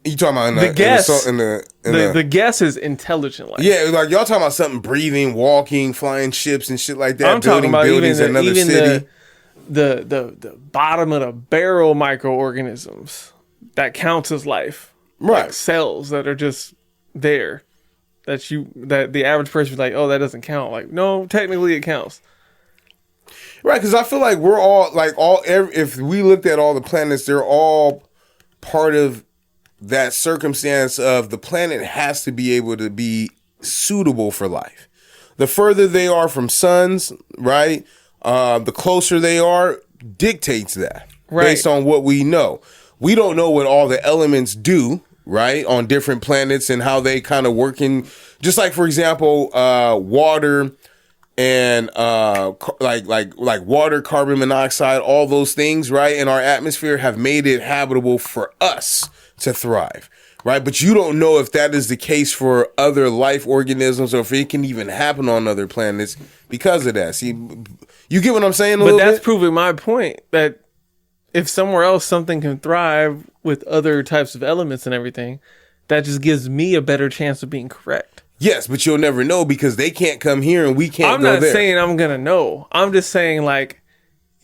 you talking about the guess. in The guess is intelligent life. yeah, like y'all talking about something breathing, walking, flying ships and shit like that. I'm talking building about buildings in another city. the bottom of the barrel microorganisms that counts as life, Right. Like cells that are just there that the average person is like, oh, that doesn't count. Like, no, technically it counts. Right, because I feel like we're all like if we looked at all the planets, they're all part of that circumstance of the planet has to be able to be suitable for life. The further they are from suns, right, the closer they are dictates that based on what we know. We don't know what all the elements do, right, on different planets and how they kind of work in. Just like, for example, water and like water, carbon monoxide, all those things, right, in our atmosphere have made it habitable for us to thrive, right? But you don't know if that is the case for other life organisms or if it can even happen on other planets because of that. See, you get what I'm saying? But that's proving my point that if somewhere else something can thrive with other types of elements and everything, that just gives me a better chance of being correct. Yes, but you'll never know because they can't come here and we can't go there. I'm not saying I'm going to know. I'm just saying, like,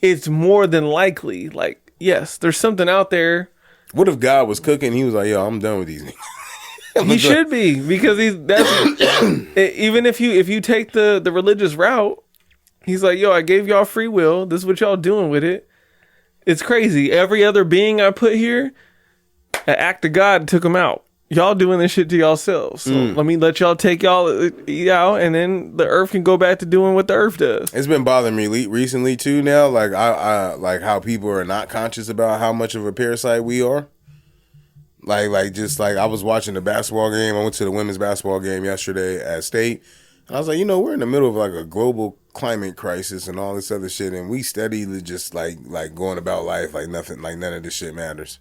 it's more than likely. Like, yes, there's something out there. What if God was cooking and he was like, yo, I'm done with these niggas? He should be, because even if you take the religious route, he's like, yo, I gave y'all free will. This is what y'all doing with it. It's crazy. Every other being I put here, an act of God took them out. Y'all doing this shit to yourselves. So let me let y'all take y'all out, and then the earth can go back to doing what the earth does. It's been bothering me recently too now. Like I like how people are not conscious about how much of a parasite we are. Like just like I was watching the basketball game. I went to the women's basketball game yesterday at State. I was like, we're in the middle of like a global climate crisis and all this other shit, and we steadily just like going about life like nothing, like none of this shit matters.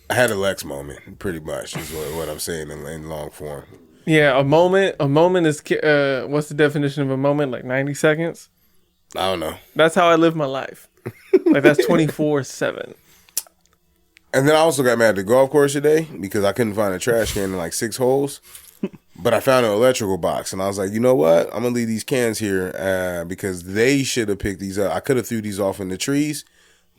I had a Lex moment, pretty much, is what I'm saying in long form. Yeah, a moment is, what's the definition of a moment? Like 90 seconds? I don't know. That's how I live my life. Like, that's 24/7. And then I also got mad at the golf course today because I couldn't find a trash can in like 6 holes. But I found an electrical box, and I was like, you know what? I'm going to leave these cans here because they should have picked these up. I could have threw these off in the trees,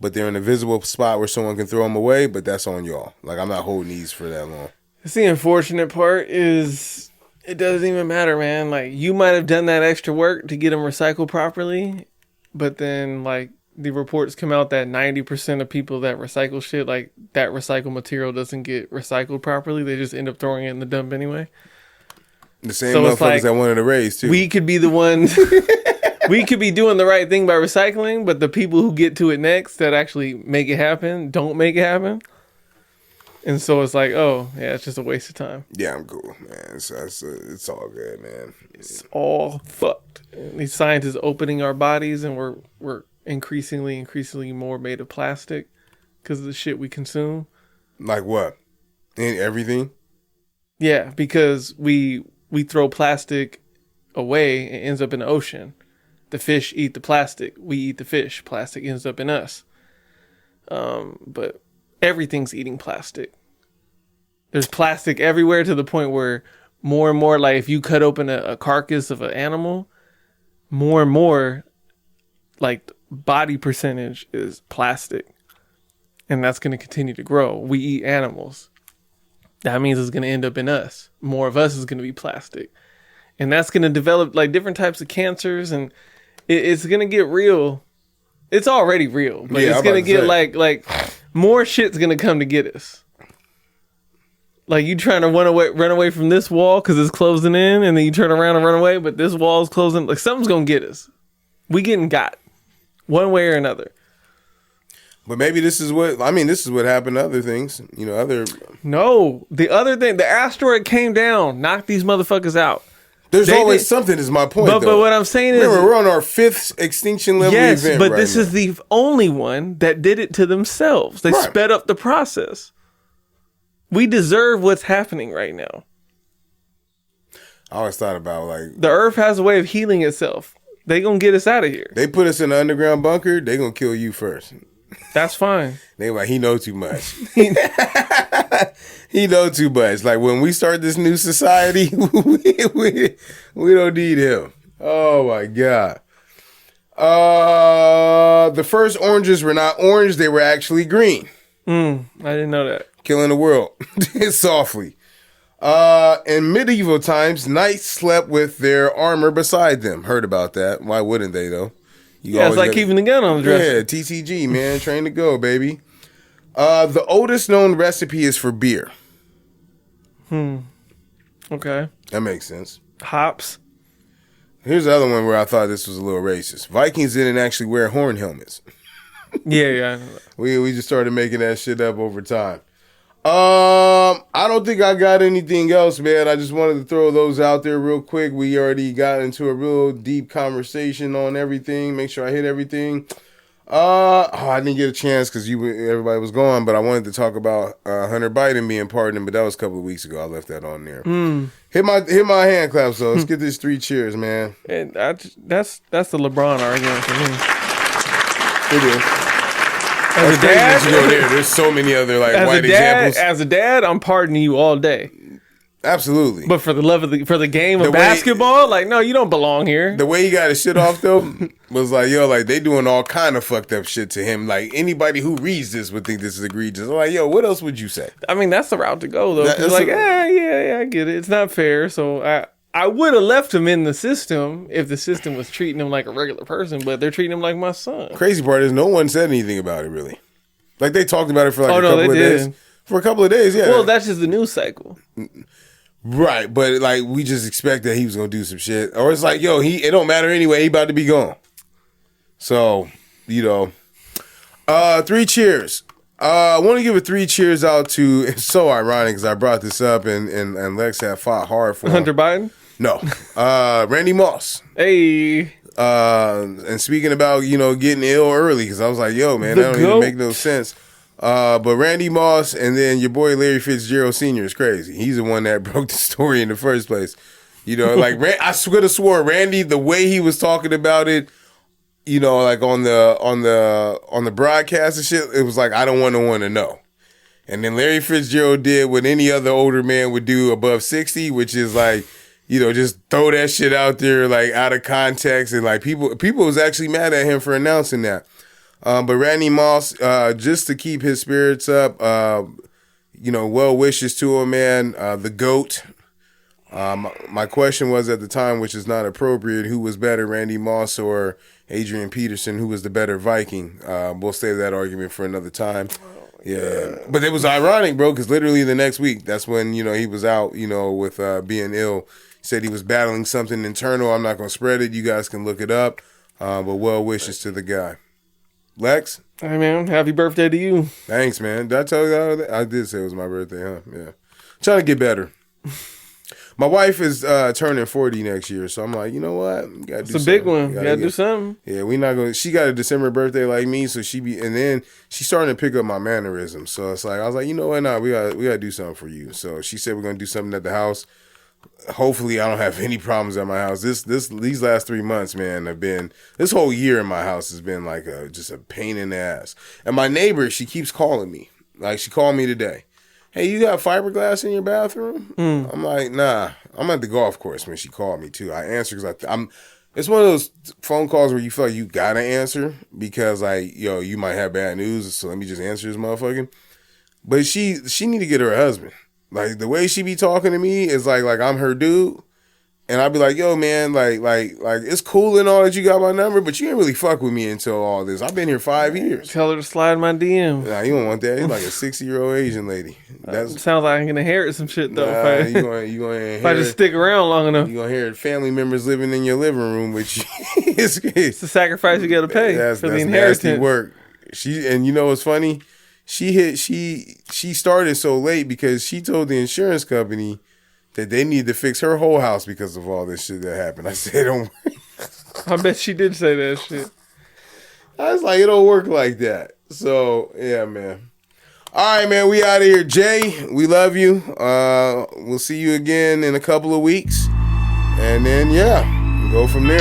but they're in a visible spot where someone can throw them away, but that's on y'all. Like, I'm not holding these for that long. The unfortunate part is it doesn't even matter, man. Like, you might have done that extra work to get them recycled properly, but then, like, the reports come out that 90% of people that recycle shit, like, that recycled material doesn't get recycled properly. They just end up throwing it in the dump anyway. The same motherfuckers that wanted to raise, too. We could be the ones... We could be doing the right thing by recycling, but the people who get to it next that actually make it happen don't make it happen. And so it's like, oh, yeah, it's just a waste of time. Yeah, I'm cool, man. It's all good, man. It's all fucked. These scientists opening our bodies, and we're increasingly more made of plastic because of the shit we consume. Like what? In everything? Yeah, because we throw plastic away, it ends up in the ocean. The fish eat the plastic. We eat the fish. Plastic ends up in us. But everything's eating plastic. There's plastic everywhere to the point where more and more, like if you cut open a carcass of an animal, more and more, like body percentage is plastic. And that's going to continue to grow. We eat animals. That means it's going to end up in us. More of us is going to be plastic. And that's going to develop like different types of cancers, and it's going to get real. It's already real, but it's going to get like more shit's going to come to get us. Like you trying to run away from this wall because it's closing in, and then you turn around and run away, but this wall is closing. Like something's going to get us. We getting got one way or another. But maybe this is what happened to other things. No, the other thing, the asteroid came down, knocked these motherfuckers out. There's always something, is my point, but what I'm saying is... Remember, we're on our 5th extinction level event right now. Yes, but this is the only one that did it to themselves. They sped up the process. We deserve what's happening right now. I always thought about, like... The Earth has a way of healing itself. They gonna get us out of here. They put us in an underground bunker, they gonna kill you first. That's fine. They like, he know too much. He know too much. Like when we start this new society, we don't need him. Oh my God. The first oranges were not orange, they were actually green. I didn't know that. Killing the world softly. In medieval times, knights slept with their armor beside them. Heard about that. Why wouldn't they though? It's like keeping the gun on the dresser. Yeah, TCG, man. Train to go, baby. The oldest known recipe is for beer. Okay. That makes sense. Hops. Here's the other one where I thought this was a little racist. Vikings didn't actually wear horn helmets. Yeah. We just started making that shit up over time. I don't think I got anything else, man. I just wanted to throw those out there real quick. We already got into a real deep conversation on everything. Make sure I hit everything. I didn't get a chance because everybody was gone, but I wanted to talk about Hunter Biden being pardoned, but that was a couple of weeks ago. I left that on there. Hit my hand claps, though. Let's get this 3 cheers, man. And that's the LeBron argument for me. It is. As a dad, you go there. There's so many other white examples. As a dad, I'm pardoning you all day. Absolutely. But for the love of the game of basketball, no, you don't belong here. The way he got his shit off though was they doing all kind of fucked up shit to him. Like anybody who reads this would think this is egregious. I'm like, yo, what else would you say? I mean, that's the route to go though. Yeah, I get it. It's not fair. So I would have left him in the system if the system was treating him like a regular person, but they're treating him like my son. Crazy part is no one said anything about it really. Like they talked about it for a couple of days. For a couple of days, yeah. Well, that's just the news cycle. Right, but we just expect that he was gonna do some shit, or it's like, yo, it don't matter anyway. He about to be gone. So, 3 cheers. I want to give a 3 cheers out to. It's so ironic because I brought this up and Lex had fought hard for Hunter Biden. No, Randy Moss. Hey. And speaking about getting ill early because I was like, yo, man, that don't even make no sense. But Randy Moss and then your boy Larry Fitzgerald Sr. is crazy. He's the one that broke the story in the first place. I could have swore Randy, the way he was talking about it, on the broadcast and shit, it was like, I don't want no one to know. And then Larry Fitzgerald did what any other older man would do above 60, which is just throw that shit out there out of context, and people was actually mad at him for announcing that. But Randy Moss, just to keep his spirits up, well wishes to him, man. The GOAT. My question was at the time, which is not appropriate, who was better, Randy Moss or Adrian Peterson? Who was the better Viking? We'll save that argument for another time. Yeah, but it was ironic, bro, because literally the next week, that's when he was out, with being ill. He said he was battling something internal. I'm not gonna spread it. You guys can look it up. But well wishes to the guy. Lex? Hey, man. Happy birthday to you. Thanks, man. Did I tell you? I did say it was my birthday, huh? Yeah. Trying to get better. My wife is turning 40 next year, so I'm like, you know what? It's a big one. You gotta do something. Yeah, we not going to. She got a December birthday like me, so and then she's starting to pick up my mannerisms. So it's like, I was like, you know what? Nah, we got to do something for you. So she said we're going to do something at the house. Hopefully I don't have any problems at my house. These last 3 months, man, this whole year in my house has been just a pain in the ass. And my neighbor, she keeps calling me. She called me today. Hey, you got fiberglass in your bathroom? I'm like, nah. I'm at the golf course when she called me too. I answer because it's one of those phone calls where you feel like you gotta answer because you might have bad news, so let me just answer this motherfucker. But she need to get her husband. The way she be talking to me is like I'm her dude. And I'd be like, yo, man, it's cool and all that you got my number, but you ain't really fuck with me until all this. I've been here 5 years. Tell her to slide my DM. Nah, you don't want that. You're like a 60-year-old Asian lady. Sounds like I can inherit some shit, though. Nah, you gonna inherit, if I just stick around long enough. You're going to inherit family members living in your living room, which it's the sacrifice you got to pay for the inheritance. Nasty work. And you know what's funny? She started so late because she told the insurance company that they need to fix her whole house because of all this shit that happened. I said, don't worry. I bet she did say that shit. I was like, it don't work like that. So, yeah, man. All right, man, we out of here. Jay, we love you. We'll see you again in a couple of weeks. And then, yeah, go from there.